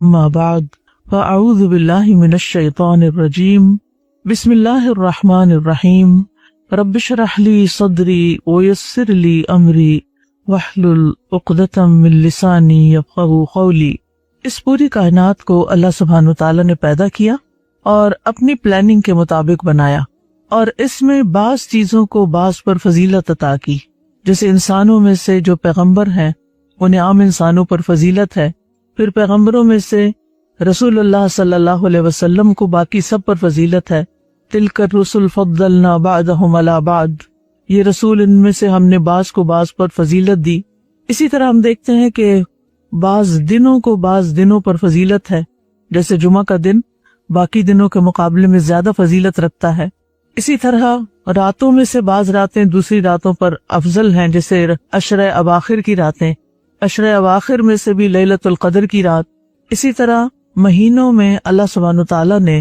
ما بعد فاعوذ باللہ من الشیطان الرجیم بسم اللہ الرحمن الرحیم رب اشرح لی صدری ویسر لی امری واحلل عقدۃ من لسانی یفقہوا قولی۔ اس پوری کائنات کو اللہ سبحانہ وتعالی نے پیدا کیا اور اپنی پلاننگ کے مطابق بنایا، اور اس میں بعض چیزوں کو بعض پر فضیلت عطا کی۔ جیسے انسانوں میں سے جو پیغمبر ہیں انہیں عام انسانوں پر فضیلت ہے، پھر پیغمبروں میں سے رسول اللہ صلی اللہ علیہ وسلم کو باقی سب پر فضیلت ہے۔ تلک الرسل فضلنا بعضهم علی بعض، یہ رسول ان میں سے ہم نے بعض کو بعض پر فضیلت دی۔ اسی طرح ہم دیکھتے ہیں کہ بعض دنوں کو بعض دنوں پر فضیلت ہے، جیسے جمعہ کا دن باقی دنوں کے مقابلے میں زیادہ فضیلت رکھتا ہے۔ اسی طرح راتوں میں سے بعض راتیں دوسری راتوں پر افضل ہیں، جیسے عشرہ اواخر کی راتیں، عشرہ اواخر میں سے بھی لیلۃ القدر کی رات۔ اسی طرح مہینوں میں اللہ سبحانہ تعالیٰ نے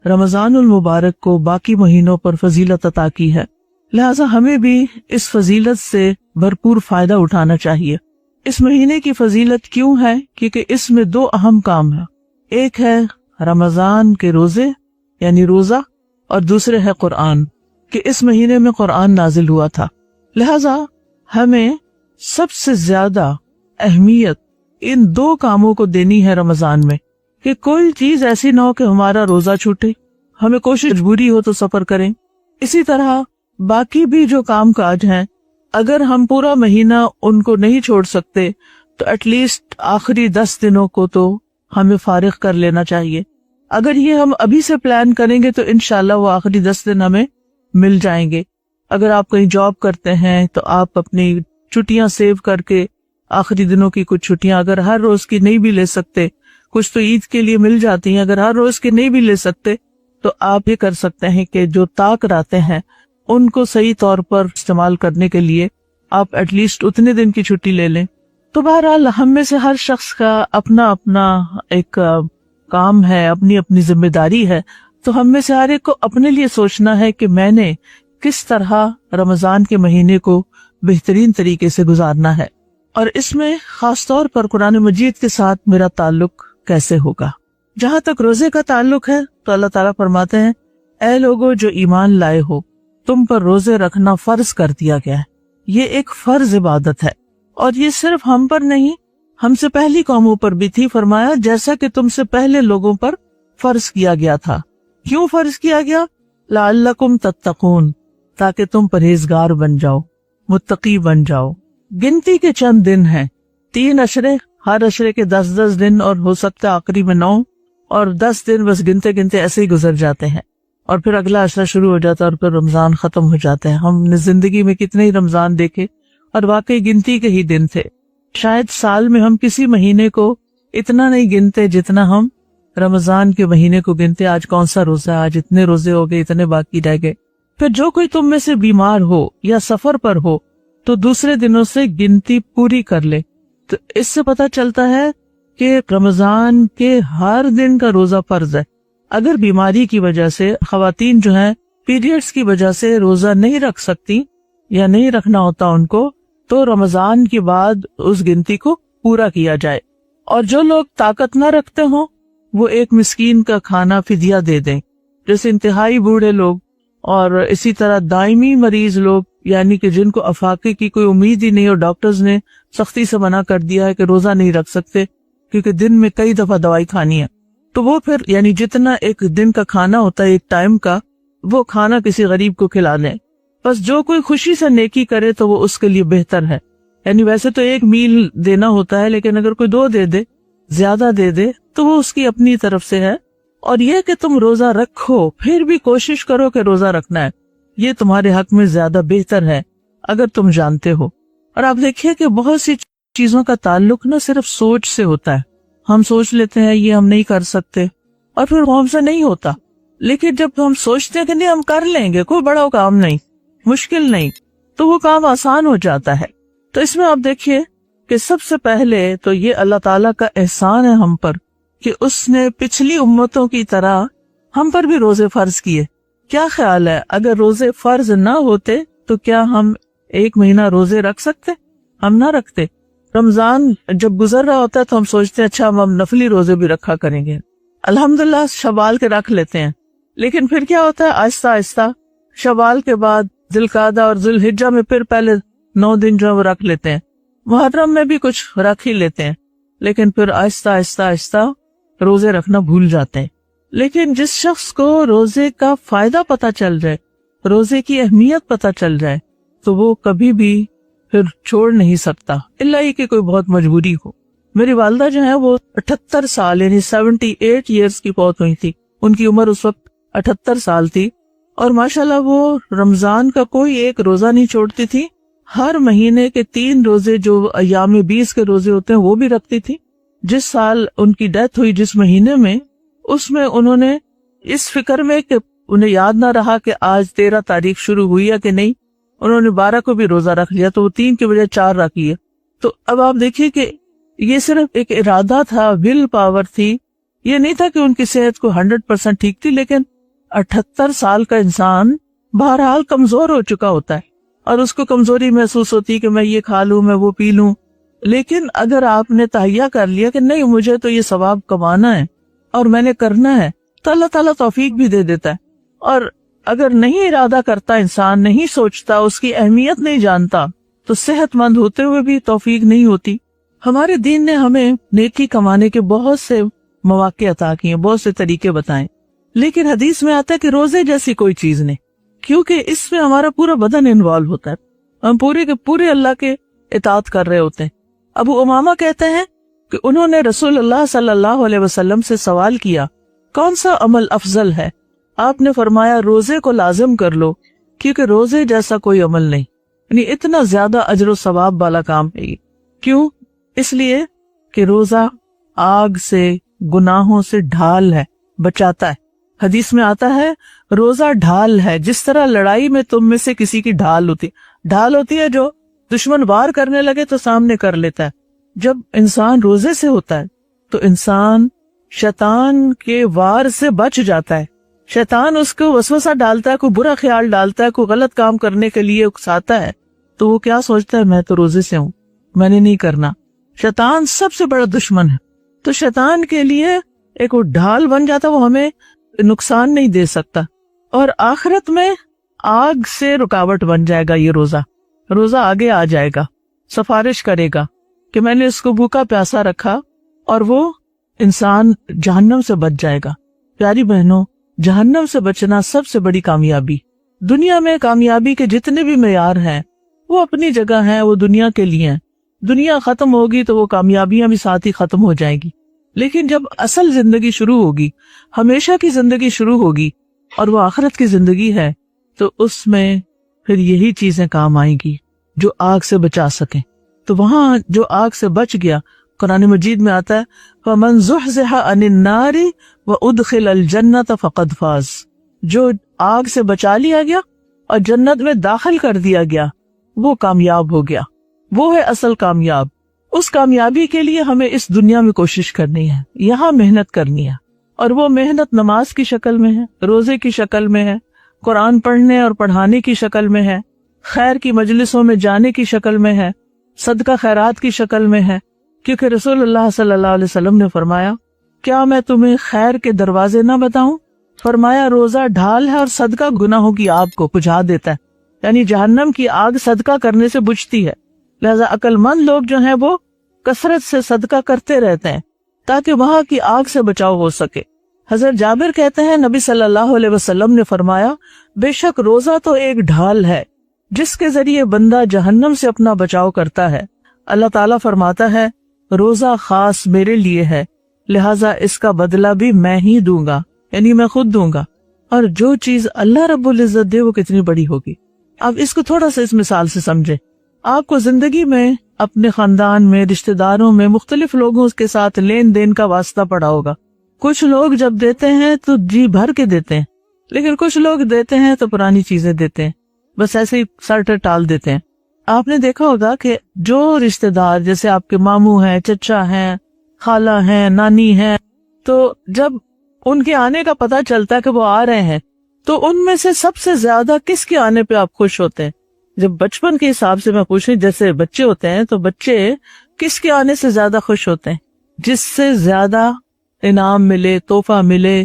رمضان المبارک کو باقی مہینوں پر فضیلت عطا کی ہے، لہٰذا ہمیں بھی اس فضیلت سے بھرپور فائدہ اٹھانا چاہیے۔ اس مہینے کی فضیلت کیوں ہے؟ کیونکہ اس میں دو اہم کام ہیں، ایک ہے رمضان کے روزے یعنی روزہ، اور دوسرے ہے قرآن، کہ اس مہینے میں قرآن نازل ہوا تھا۔ لہٰذا ہمیں سب سے زیادہ اہمیت ان دو کاموں کو دینی ہے رمضان میں، کہ کوئی چیز ایسی نہ ہو کہ ہمارا روزہ چھوٹے، ہمیں کوشش مجبوری ہو تو سفر کریں۔ اسی طرح باقی بھی جو کام کاج ہیں، اگر ہم پورا مہینہ ان کو نہیں چھوڑ سکتے تو ایٹ لیسٹ آخری 10 دنوں کو تو ہمیں فارغ کر لینا چاہیے۔ اگر یہ ہم ابھی سے پلان کریں گے تو انشاءاللہ وہ آخری 10 دن ہمیں مل جائیں گے۔ اگر آپ کہیں جاب کرتے ہیں تو آپ اپنی چھٹیاں سیو کر کے آخری دنوں کی کچھ چھٹیاں اگر ہر روز کی نہیں بھی لے سکتے، کچھ تو عید کے لیے مل جاتی ہیں، اگر ہر روز کی نہیں بھی لے سکتے تو آپ یہ کر سکتے ہیں کہ جو طاق راتیں ہیں ان کو صحیح طور پر استعمال کرنے کے لیے آپ ایٹ لیسٹ اتنے دن کی چھٹی لے لیں۔ تو بہرحال ہم میں سے ہر شخص کا اپنا اپنا ایک کام ہے، اپنی اپنی ذمہ داری ہے، تو ہم میں سے ہر ایک کو اپنے لیے سوچنا ہے کہ میں نے کس طرح رمضان کے مہینے کو بہترین طریقے سے گزارنا ہے، اور اس میں خاص طور پر قرآن مجید کے ساتھ میرا تعلق کیسے ہوگا۔ جہاں تک روزے کا تعلق ہے تو اللہ تعالیٰ فرماتے ہیں، اے لوگو جو ایمان لائے ہو، تم پر روزے رکھنا فرض کر دیا گیا ہے۔ یہ ایک فرض عبادت ہے، اور یہ صرف ہم پر نہیں، ہم سے پہلی قوموں پر بھی تھی۔ فرمایا جیسا کہ تم سے پہلے لوگوں پر فرض کیا گیا تھا۔ کیوں فرض کیا گیا؟ لعلکم تتقون، تاکہ تم پرہیزگار بن جاؤ، متقی بن جاؤ۔ گنتی کے چند دن ہیں، 3 عشرے، ہر عشرے کے 10 دن، اور ہو سکتا ہے آخری میں 9، اور 10 دن بس گنتے گنتے ایسے ہی گزر جاتے ہیں، اور پھر اگلا عشرہ شروع ہو جاتا ہے اور پھر رمضان ختم ہو جاتا ہے۔ ہم نے زندگی میں کتنے ہی رمضان دیکھے، اور واقعی گنتی کے ہی دن تھے۔ شاید سال میں ہم کسی مہینے کو اتنا نہیں گنتے جتنا ہم رمضان کے مہینے کو گنتے۔ آج کون سا روزہ ہے، آج اتنے روزے ہو گئے، اتنے باقی رہ گئے۔ پھر جو کوئی تم میں سے بیمار ہو یا سفر پر ہو تو دوسرے دنوں سے گنتی پوری کر لے۔ تو اس سے پتہ چلتا ہے کہ رمضان کے ہر دن کا روزہ فرض ہے۔ اگر بیماری کی وجہ سے خواتین جو ہیں پیریڈز کی وجہ سے روزہ نہیں رکھ سکتی یا نہیں رکھنا ہوتا ان کو، تو رمضان کے بعد اس گنتی کو پورا کیا جائے۔ اور جو لوگ طاقت نہ رکھتے ہوں وہ ایک مسکین کا کھانا فدیہ دے دیں، جیسے انتہائی بوڑھے لوگ، اور اسی طرح دائمی مریض لوگ، یعنی کہ جن کو افاقے کی کوئی امید ہی نہیں اور ڈاکٹرز نے سختی سے منع کر دیا ہے کہ روزہ نہیں رکھ سکتے کیونکہ دن میں کئی دفعہ دوائی کھانی ہے، تو وہ پھر یعنی جتنا ایک دن کا کھانا ہوتا ہے ایک ٹائم کا، وہ کھانا کسی غریب کو کھلا دیں۔ بس جو کوئی خوشی سے نیکی کرے تو وہ اس کے لیے بہتر ہے۔ یعنی ویسے تو 1 میل دینا ہوتا ہے، لیکن اگر کوئی 2 دے دے، زیادہ دے دے، تو وہ اس کی اپنی طرف سے ہے۔ اور یہ کہ تم روزہ رکھو پھر بھی کوشش کرو کہ روزہ رکھنا ہے، یہ تمہارے حق میں زیادہ بہتر ہے اگر تم جانتے ہو۔ اور آپ دیکھیے کہ بہت سی چیزوں کا تعلق نہ صرف سوچ سے ہوتا ہے۔ ہم سوچ لیتے ہیں یہ ہم نہیں کر سکتے، اور پھر وہ ہم سے نہیں ہوتا، لیکن جب ہم سوچتے ہیں کہ نہیں ہم کر لیں گے، کوئی بڑا کام نہیں، مشکل نہیں، تو وہ کام آسان ہو جاتا ہے۔ تو اس میں آپ دیکھیے کہ سب سے پہلے تو یہ اللہ تعالیٰ کا احسان ہے ہم پر کہ اس نے پچھلی امتوں کی طرح ہم پر بھی روزے فرض کیے۔ کیا خیال ہے اگر روزے فرض نہ ہوتے تو کیا ہم 1 مہینہ روزے رکھ سکتے؟ ہم نہ رکھتے۔ رمضان جب گزر رہا ہوتا ہے تو ہم سوچتے ہیں اچھا ہم نفلی روزے بھی رکھا کریں گے، الحمدللہ شوال کے رکھ لیتے ہیں، لیکن پھر کیا ہوتا ہے آہستہ آہستہ شوال کے بعد ذوالقعدہ اور ذوالحجہ میں پھر پہلے 9 دن جو ہے وہ رکھ لیتے ہیں، محرم میں بھی کچھ رکھ ہی لیتے ہیں، لیکن پھر آہستہ آہستہ آہستہ روزے رکھنا بھول جاتے ہیں۔ لیکن جس شخص کو روزے کا فائدہ پتہ چل جائے، روزے کی اہمیت پتہ چل جائے، تو وہ کبھی بھی پھر چھوڑ نہیں سکتا، الا یہ کہ کوئی بہت مجبوری ہو۔ میری والدہ جو ہے وہ 78 سال یعنی 78 ایئرس کی فوت ہوئی تھی، ان کی عمر اس وقت 78 سال تھی، اور ماشاءاللہ وہ رمضان کا کوئی ایک روزہ نہیں چھوڑتی تھی، ہر مہینے کے 3 روزے جو ایام 20 کے روزے ہوتے ہیں وہ بھی رکھتی تھی۔ جس سال ان کی ڈیتھ ہوئی جس مہینے میں، اس میں انہوں نے اس فکر میں کہ انہیں یاد نہ رہا کہ آج 13 تاریخ شروع ہوئی ہے کہ نہیں، انہوں نے 12 کو بھی روزہ رکھ لیا، تو وہ 3 کے بجائے 4 رکھ لیے۔ تو اب آپ دیکھیے کہ یہ صرف ایک ارادہ تھا، ول پاور تھی، یہ نہیں تھا کہ ان کی صحت کو 100% ٹھیک تھی، لیکن 78 سال کا انسان بہرحال کمزور ہو چکا ہوتا ہے اور اس کو کمزوری محسوس ہوتی ہے کہ میں یہ کھا لوں، میں وہ پی لوں۔ لیکن اگر آپ نے تہیہ کر لیا کہ نہیں مجھے تو یہ ثواب کمانا ہے اور میں نے کرنا ہے، تو اللہ تعالیٰ توفیق بھی دے دیتا ہے۔ اور اگر نہیں ارادہ کرتا انسان، نہیں سوچتا، اس کی اہمیت نہیں جانتا، تو صحت مند ہوتے ہوئے بھی توفیق نہیں ہوتی۔ ہمارے دین نے ہمیں نیکی کمانے کے بہت سے مواقع عطا کیے، بہت سے طریقے بتائیں، لیکن حدیث میں آتا ہے کہ روزے جیسی کوئی چیز نہیں، کیونکہ اس میں ہمارا پورا بدن انوالو ہوتا ہے، ہم پورے کے پورے اللہ کے اطاعت کر رہے ہوتے ہیں۔ ابو امامہ کہتے ہیں کہ انہوں نے رسول اللہ صلی اللہ علیہ وسلم سے سوال کیا کون سا عمل افضل ہے؟ آپ نے فرمایا روزے کو لازم کر لو، کیونکہ روزے جیسا کوئی عمل نہیں، یعنی اتنا زیادہ اجر و ثواب والا کام ہے یہ۔ کیوں؟ اس لیے کہ روزہ آگ سے، گناہوں سے ڈھال ہے، بچاتا ہے۔ حدیث میں آتا ہے روزہ ڈھال ہے، جس طرح لڑائی میں تم میں سے کسی کی ڈھال ہوتی ہے جو دشمن وار کرنے لگے تو سامنے کر لیتا ہے۔ جب انسان روزے سے ہوتا ہے تو انسان شیطان کے وار سے بچ جاتا ہے۔ شیطان اس کو وسوسہ ڈالتا ہے، کوئی برا خیال ڈالتا ہے، کوئی غلط کام کرنے کے لیے اکساتا ہے، تو وہ کیا سوچتا ہے میں تو روزے سے ہوں، میں نے نہیں کرنا۔ شیطان سب سے بڑا دشمن ہے، تو شیطان کے لیے ایک وہ ڈھال بن جاتا، وہ ہمیں نقصان نہیں دے سکتا، اور آخرت میں آگ سے رکاوٹ بن جائے گا۔ یہ روزہ آگے آ جائے گا، سفارش کرے گا کہ میں نے اس کو بھوکا پیاسا رکھا، اور وہ انسان جہنم سے بچ جائے گا۔ پیاری بہنوں، جہنم سے بچنا سب سے بڑی کامیابی۔ دنیا میں کامیابی کے جتنے بھی معیار ہیں وہ اپنی جگہ ہیں، وہ دنیا کے لیے ہیں۔ دنیا ختم ہوگی تو وہ کامیابیاں بھی ساتھ ہی ختم ہو جائیں گی، لیکن جب اصل زندگی شروع ہوگی، ہمیشہ کی زندگی شروع ہوگی، اور وہ آخرت کی زندگی ہے، تو اس میں پھر یہی چیزیں کام آئیں گی جو آگ سے بچا سکیں۔ تو وہاں جو آگ سے بچ گیا، قرآن مجید میں آتا ہے فَمَنْ زُحْزِحَ عَنِ النَّارِ وَأُدْخِلَ الْجَنَّةَ فَقَدْ فَازَ، جو آگ سے بچا لیا گیا اور جنت میں داخل کر دیا گیا، وہ کامیاب ہو گیا، وہ ہے اصل کامیاب۔ اس کامیابی کے لیے ہمیں اس دنیا میں کوشش کرنی ہے، یہاں محنت کرنی ہے، اور وہ محنت نماز کی شکل میں ہے، روزے کی شکل میں ہے، قرآن پڑھنے اور پڑھانے کی شکل میں ہے، خیر کی مجلسوں میں جانے کی شکل میں ہے، صدقہ خیرات کی شکل میں ہے، کیونکہ رسول اللہ صلی اللہ علیہ وسلم نے فرمایا کیا میں تمہیں خیر کے دروازے نہ بتاؤں؟ فرمایا روزہ ڈھال ہے اور صدقہ گناہوں کی آگ کو بجھا دیتا ہے، یعنی جہنم کی آگ صدقہ کرنے سے بجھتی ہے۔ لہذا عقل مند لوگ جو ہیں وہ کثرت سے صدقہ کرتے رہتے ہیں تاکہ وہاں کی آگ سے بچاؤ ہو سکے۔ حضرت جابر کہتے ہیں نبی صلی اللہ علیہ وسلم نے فرمایا بے شک روزہ تو ایک ڈھال ہے جس کے ذریعے بندہ جہنم سے اپنا بچاؤ کرتا ہے۔ اللہ تعالیٰ فرماتا ہے روزہ خاص میرے لیے ہے، لہٰذا اس کا بدلہ بھی میں ہی دوں گا، یعنی میں خود دوں گا، اور جو چیز اللہ رب العزت دے وہ کتنی بڑی ہوگی۔ اب اس کو تھوڑا سا اس مثال سے سمجھیں۔ آپ کو زندگی میں اپنے خاندان میں، رشتہ داروں میں مختلف لوگوں کے ساتھ لین دین کا واسطہ پڑا ہوگا۔ کچھ لوگ جب دیتے ہیں تو جی بھر کے دیتے ہیں، لیکن کچھ لوگ دیتے ہیں تو پرانی چیزیں دیتے ہیں، بس ایسے ہی سر ٹال دیتے ہیں۔ آپ نے دیکھا ہوگا کہ جو رشتہ دار جیسے آپ کے ماموں ہیں، چچا ہیں، خالہ ہیں، نانی ہیں، تو جب ان کے آنے کا پتہ چلتا ہے کہ وہ آ رہے ہیں تو ان میں سے سب سے زیادہ کس کے آنے پہ آپ خوش ہوتے ہیں؟ جب بچپن کے حساب سے میں پوچھیں، جیسے بچے ہوتے ہیں تو بچے کس کے آنے سے زیادہ خوش ہوتے ہیں؟ جس سے زیادہ انعام ملے، تحفہ ملے،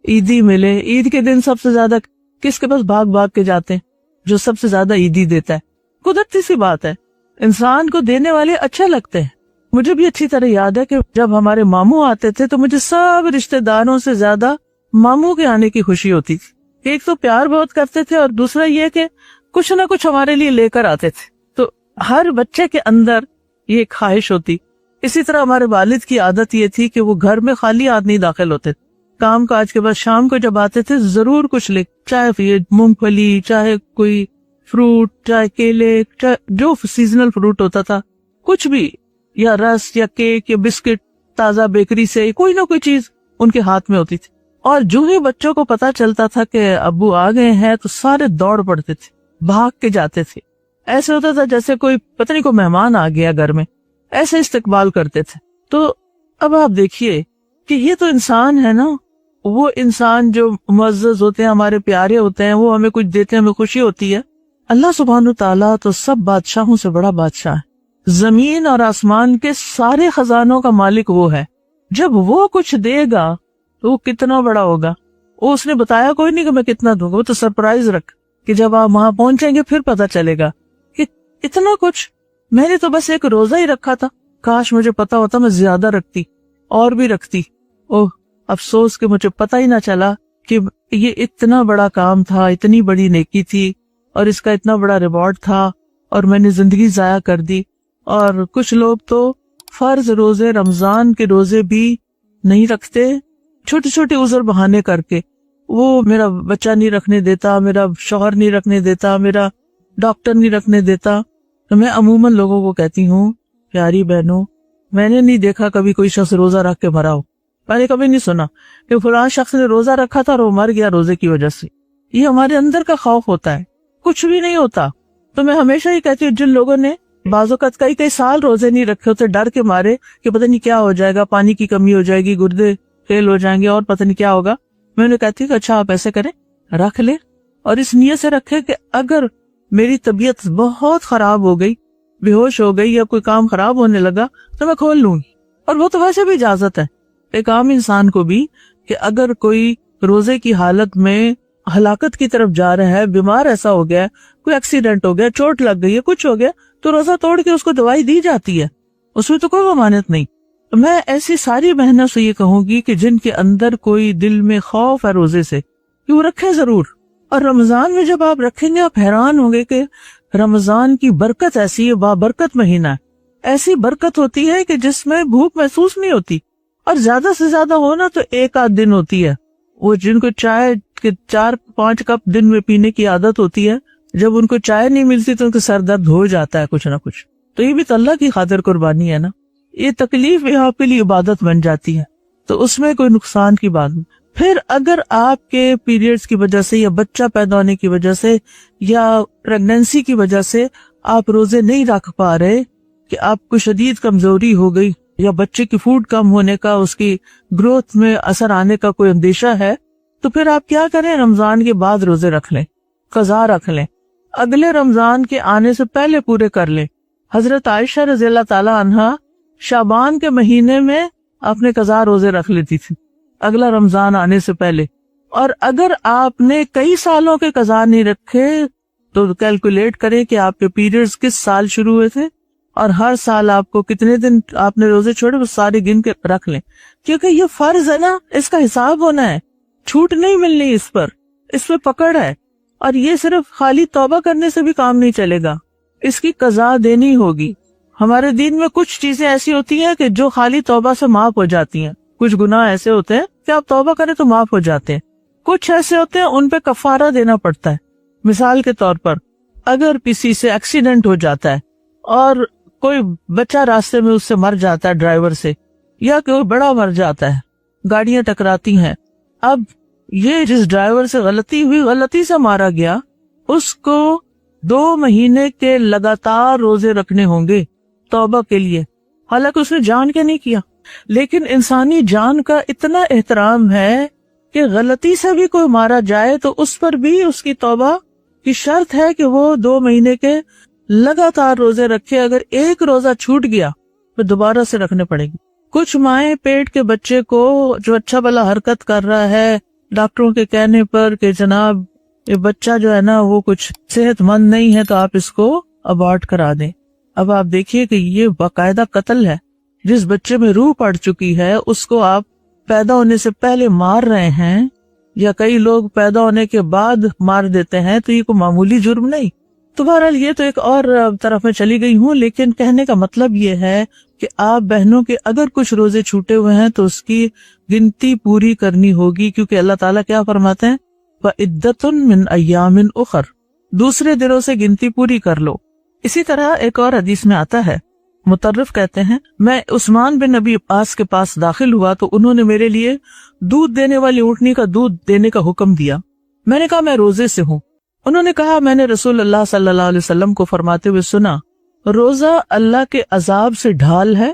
عیدی ملے. عید کے دن سب سے زیادہ کس کے پاس بھاگ بھاگ کے جاتے ہیں؟ جو سب سے زیادہ عیدی دیتا ہے. قدرتی سی بات ہے، انسان کو دینے والے اچھے لگتے ہیں. مجھے بھی اچھی طرح یاد ہے کہ جب ہمارے ماموں آتے تھے تو مجھے سب رشتہ داروں سے زیادہ ماموں کے آنے کی خوشی ہوتی تھی. ایک تو پیار بہت کرتے تھے، اور دوسرا یہ کہ کچھ نہ کچھ ہمارے لیے لے کر آتے تھے. تو ہر بچے کے اندر یہ خواہش ہوتی. اسی طرح ہمارے والد کی عادت یہ تھی کہ وہ گھر میں خالی ہاتھ نہیں داخل ہوتے. کام کاج کے بعد شام کو جب آتے تھے ضرور کچھ لے، چاہے مونگ پھلی، چاہے کوئی فروٹ، چاہے کیلے، چاہے جو سیزنل فروٹ ہوتا تھا، کچھ بھی، یا رس یا کیک یا بسکٹ تازہ بیکری سے، کوئی نہ کوئی چیز ان کے ہاتھ میں ہوتی تھی. اور جو ہی بچوں کو پتا چلتا تھا کہ ابو آ گئے ہیں تو سارے دوڑ پڑتے تھے، بھاگ کے جاتے تھے. ایسے ہوتا تھا جیسے کوئی پتہ نہیں کوئی مہمان آ گیا گھر میں، ایسے استقبال کرتے تھے. تو اب آپ دیکھیے کہ یہ تو انسان ہے نا، وہ انسان جو معزز ہوتے ہیں، ہمارے پیارے ہوتے ہیں، وہ ہمیں کچھ دیتے ہیں، ہمیں خوشی ہوتی ہے. اللہ سبحانہ تعالیٰ تو سب بادشاہوں سے بڑا بادشاہ ہے. زمین اور آسمان کے سارے خزانوں کا مالک وہ ہے. جب وہ کچھ دے گا تو وہ کتنا بڑا ہوگا. وہ اس نے بتایا کوئی نہیں کہ میں کتنا دوں گا، وہ تو سرپرائز رکھ کہ جب آپ وہاں پہنچیں گے پھر پتا چلے گا کہ اتنا کچھ. میں نے تو بس ایک روزہ ہی رکھا تھا، کاش مجھے پتا ہوتا میں زیادہ رکھتی اور بھی رکھتی. اوہ افسوس کہ مجھے پتا ہی نہ چلا کہ یہ اتنا بڑا کام تھا، اتنی بڑی نیکی تھی، اور اس کا اتنا بڑا ریوارڈ تھا، اور میں نے زندگی ضائع کر دی. اور کچھ لوگ تو فرض روزے، رمضان کے روزے بھی نہیں رکھتے، چھوٹے چھوٹے عذر بہانے کر کے. وہ میرا بچہ نہیں رکھنے دیتا، میرا شوہر نہیں رکھنے دیتا، میرا ڈاکٹر نہیں رکھنے دیتا. تو میں عموماً لوگوں کو کہتی ہوں، پیاری بہنوں، میں نے نہیں دیکھا کبھی کوئی شخص روزہ رکھ کے مرا ہو. میں نے کبھی نہیں سنا کہ فلاں شخص نے روزہ رکھا تھا اور وہ مر گیا روزے کی وجہ سے. یہ ہمارے اندر کا خوف ہوتا ہے، کچھ بھی نہیں ہوتا. تو میں ہمیشہ ہی کہتی ہوں، جن لوگوں نے بعض اوقات کئی سال روزے نہیں رکھے ہوتے ڈر کے مارے کہ پتہ نہیں کیا ہو جائے گا، پانی کی کمی ہو جائے گی، گردے فیل ہو جائیں گے، اور پتہ نہیں کیا ہوگا، میں انہیں کہتی ہوں کہ اچھا آپ ایسے کریں، رکھ لیں، اور اس نیت سے رکھے کہ اگر میری طبیعت بہت خراب ہو گئی، بے ہوش ہو گئی، یا کوئی کام خراب ہونے لگا تو میں کھول لوں گی. اور وہ تو ویسے بھی اجازت ہے ایک عام انسان کو بھی کہ اگر کوئی روزے کی حالت میں ہلاکت کی طرف جا رہا ہے، بیمار ایسا ہو گیا، کوئی ایکسیڈنٹ ہو گیا، چوٹ لگ گئی ہے، کچھ ہو گیا، تو روزہ توڑ کے اس کو دوائی دی جاتی ہے، اس میں تو کوئی ممانعت نہیں. میں ایسی ساری بہنوں سے یہ کہوں گی کہ جن کے اندر کوئی دل میں خوف ہے روزے سے، کہ وہ رکھیں ضرور. اور رمضان میں جب آپ رکھیں گے آپ حیران ہوں گے کہ رمضان کی برکت ایسی ہے، بابرکت مہینہ ہے. ایسی برکت ہوتی ہے کہ جس میں بھوک محسوس نہیں ہوتی، اور زیادہ سے زیادہ ہونا تو ایک آدھ دن ہوتی ہے. وہ جن کو چائے کے 4-5 کپ دن میں پینے کی عادت ہوتی ہے، جب ان کو چائے نہیں ملتی تو ان کا سر درد ہو جاتا ہے کچھ نہ کچھ. تو یہ بھی تو اللہ کی خاطر قربانی ہے نا. یہ تکلیف بھی آپ کے لیے عبادت بن جاتی ہے، تو اس میں کوئی نقصان کی بات نہیں. پھر اگر آپ کے پیریڈز کی وجہ سے، یا بچہ پیدا ہونے کی وجہ سے، یا پریگنینسی کی وجہ سے آپ روزے نہیں رکھ پا رہے، کہ آپ کو شدید کمزوری ہو گئی، یا بچے کی فوڈ کم ہونے کا، اس کی گروتھ میں اثر آنے کا کوئی اندیشہ ہے، تو پھر آپ کیا کریں، رمضان کے بعد روزے رکھ لیں، قضا رکھ لیں، اگلے رمضان کے آنے سے پہلے پورے کر لیں. حضرت عائشہ رضی اللہ تعالی عنہا شعبان کے مہینے میں اپنے قضا روزے رکھ لیتی تھی اگلا رمضان آنے سے پہلے. اور اگر آپ نے کئی سالوں کے قضا نہیں رکھے تو کیلکولیٹ کریں کہ آپ کے پیریڈز کس سال شروع ہوئے تھے، اور ہر سال آپ کو کتنے دن آپ نے روزے چھوڑے، وہ سارے گن کے رکھ لیں. کیونکہ یہ فرض ہے نا، اس کا حساب ہونا ہے، چھوٹ نہیں ملنی، اس پہ پکڑ ہے. اور یہ صرف خالی توبہ کرنے سے بھی کام نہیں چلے گا، اس کی قضا دینی ہوگی. ہمارے دین میں کچھ چیزیں ایسی ہوتی ہیں کہ جو خالی توبہ سے معاف ہو جاتی ہیں. کچھ گناہ ایسے ہوتے ہیں کہ آپ توبہ کریں تو معاف ہو جاتے ہیں، کچھ ایسے ہوتے ہیں ان پہ کفارہ دینا پڑتا ہے. مثال کے طور پر اگر کسی سے ایکسیڈنٹ ہو جاتا ہے اور کوئی بچہ راستے میں اس سے مر جاتا ہے ڈرائیور سے، یا کوئی بڑا مر جاتا ہے، گاڑیاں ٹکراتی ہیں. اب یہ جس ڈرائیور سے غلطی ہوئی، غلطی سے مارا گیا، اس کو 2 مہینے کے لگاتار روزے رکھنے ہوں گے توبہ کے لیے، حالانکہ اس نے جان کے نہیں کیا. لیکن انسانی جان کا اتنا احترام ہے کہ غلطی سے بھی کوئی مارا جائے تو اس پر بھی اس کی توبہ کی شرط ہے کہ وہ 2 مہینے کے لگاتار روزے رکھے. اگر ایک روزہ چھوٹ گیا دوبارہ سے رکھنے پڑے گی. کچھ مائیں پیٹ کے بچے کو جو اچھا بھلا حرکت کر رہا ہے ڈاکٹروں کے کہنے پر کہ جناب یہ بچہ جو ہے نا وہ کچھ صحت مند نہیں ہے تو آپ اس کو ابارٹ کرا دیں. اب آپ دیکھیے کہ یہ باقاعدہ قتل ہے. جس بچے میں روح پڑ چکی ہے اس کو آپ پیدا ہونے سے پہلے مار رہے ہیں یا کئی لوگ پیدا ہونے کے بعد مار دیتے ہیں تو یہ کوئی معمولی جرم نہیں. تو بہرحال یہ تو ایک اور طرف میں چلی گئی ہوں، لیکن کہنے کا مطلب یہ ہے کہ آپ بہنوں کے اگر کچھ روزے چھوٹے ہوئے ہیں تو اس کی گنتی پوری کرنی ہوگی، کیونکہ اللہ تعالیٰ کیا فرماتے ہیں وَعِدَّةٌ مِّنْ أَيَّامٍ أُخَرَ، دوسرے دنوں سے گنتی پوری کر لو. اسی طرح ایک اور حدیث میں آتا ہے، مطرف کہتے ہیں میں عثمان بن نبی عباس کے پاس داخل ہوا تو انہوں نے میرے لیے دودھ دینے والی اونٹنی کا دودھ دینے کا حکم دیا. میں نے کہا میں روزے سے ہوں. انہوں نے کہا میں نے رسول اللہ صلی اللہ علیہ وسلم کو فرماتے ہوئے سنا روزہ اللہ کے عذاب سے ڈھال ہے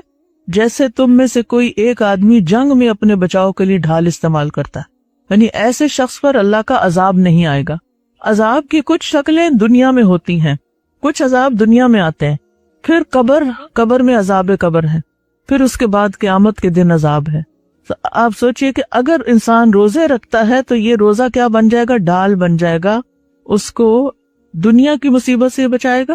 جیسے تم میں سے کوئی ایک آدمی جنگ میں اپنے بچاؤ کے لیے ڈھال استعمال کرتا ہے. یعنی ایسے شخص پر اللہ کا عذاب نہیں آئے گا. عذاب کی کچھ شکلیں دنیا میں ہوتی ہیں، کچھ عذاب دنیا میں آتے ہیں، پھر قبر میں عذاب قبر ہے، پھر اس کے بعد قیامت کے دن عذاب ہے. تو آپ سوچئے کہ اگر انسان روزے رکھتا ہے تو یہ روزہ کیا بن جائے گا؟ ڈھال بن جائے گا. اس کو دنیا کی مصیبت سے بچائے گا،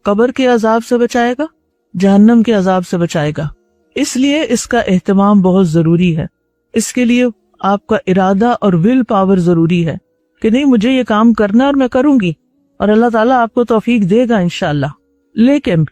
قبر کے عذاب سے بچائے گا، جہنم کے عذاب سے بچائے گا. اس لیے اس کا اہتمام بہت ضروری ہے. اس کے لیے آپ کا ارادہ اور ول پاور ضروری ہے کہ نہیں مجھے یہ کام کرنا اور میں کروں گی، اور اللہ تعالیٰ آپ کو توفیق دے گا انشاءاللہ. لیکن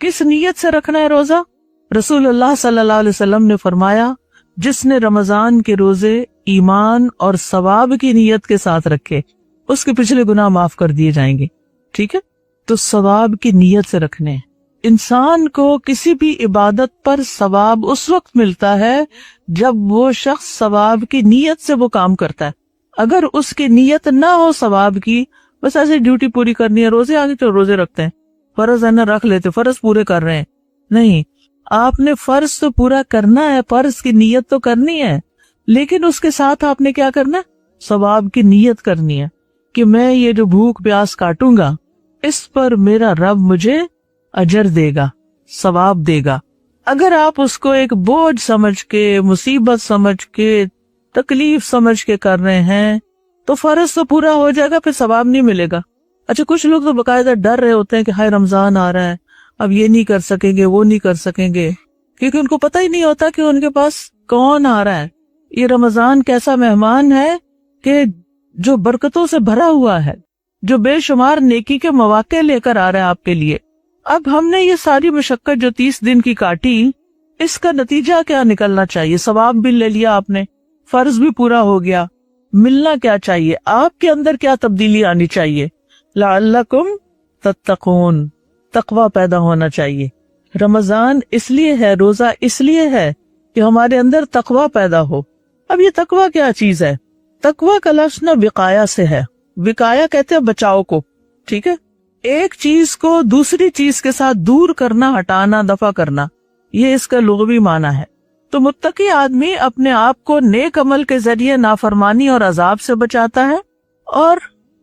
کس نیت سے رکھنا ہے روزہ؟ رسول اللہ صلی اللہ علیہ وسلم نے فرمایا جس نے رمضان کے روزے ایمان اور ثواب کی نیت کے ساتھ رکھے اس کے پچھلے گناہ معاف کر دیے جائیں گے. ٹھیک ہے، تو ثواب کی نیت سے رکھنے. انسان کو کسی بھی عبادت پر ثواب اس وقت ملتا ہے جب وہ شخص ثواب کی نیت سے وہ کام کرتا ہے. اگر اس کی نیت نہ ہو ثواب کی، بس ایسے ڈیوٹی پوری کرنی ہے، روزے آگے تو روزے رکھتے ہیں، فرض ہے نا رکھ لیتے، فرض پورے کر رہے ہیں. نہیں، آپ نے فرض تو پورا کرنا ہے، فرض کی نیت تو کرنی ہے، لیکن اس کے ساتھ آپ نے کیا کرنا ہے؟ ثواب کی نیت کرنی ہے کہ میں یہ جو بھوک پیاس کاٹوں گا اس پر میرا رب مجھے اجر دے گا، ثواب دے گا. اگر آپ اس کو ایک بوجھ سمجھ کے، مصیبت سمجھ کے، تکلیف سمجھ کے کر رہے ہیں تو فرض تو پورا ہو جائے گا، پھر ثواب نہیں ملے گا. اچھا، کچھ لوگ تو باقاعدہ ڈر رہے ہوتے ہیں کہ ہائے رمضان آ رہا ہے، اب یہ نہیں کر سکیں گے، وہ نہیں کر سکیں گے، کیونکہ ان کو پتہ ہی نہیں ہوتا کہ ان کے پاس کون آ رہا ہے. یہ رمضان کیسا مہمان ہے کہ جو برکتوں سے بھرا ہوا ہے، جو بے شمار نیکی کے مواقع لے کر آ رہا ہے آپ کے لیے. اب ہم نے یہ ساری مشقت جو 30 دن کی کاٹی، اس کا نتیجہ کیا نکلنا چاہیے؟ ثواب بھی لے لیا آپ نے، فرض بھی پورا ہو گیا، ملنا کیا چاہیے؟ آپ کے اندر کیا تبدیلی آنی چاہیے؟ لعلکم تتقون، تقوی پیدا ہونا چاہیے. رمضان اس لیے ہے، روزہ اس لیے ہے کہ ہمارے اندر تقوی پیدا ہو. اب یہ تقوی کیا چیز ہے؟ تقوی کا لفظ نا وقایا سے ہے. وقایا کہتے ہیں بچاؤ کو. ٹھیک ہے، ایک چیز کو دوسری چیز کے ساتھ دور کرنا، ہٹانا، دفع کرنا، یہ اس کا لغوی معنی ہے. تو متقی آدمی اپنے آپ کو نیک عمل کے ذریعے نافرمانی اور عذاب سے بچاتا ہے. اور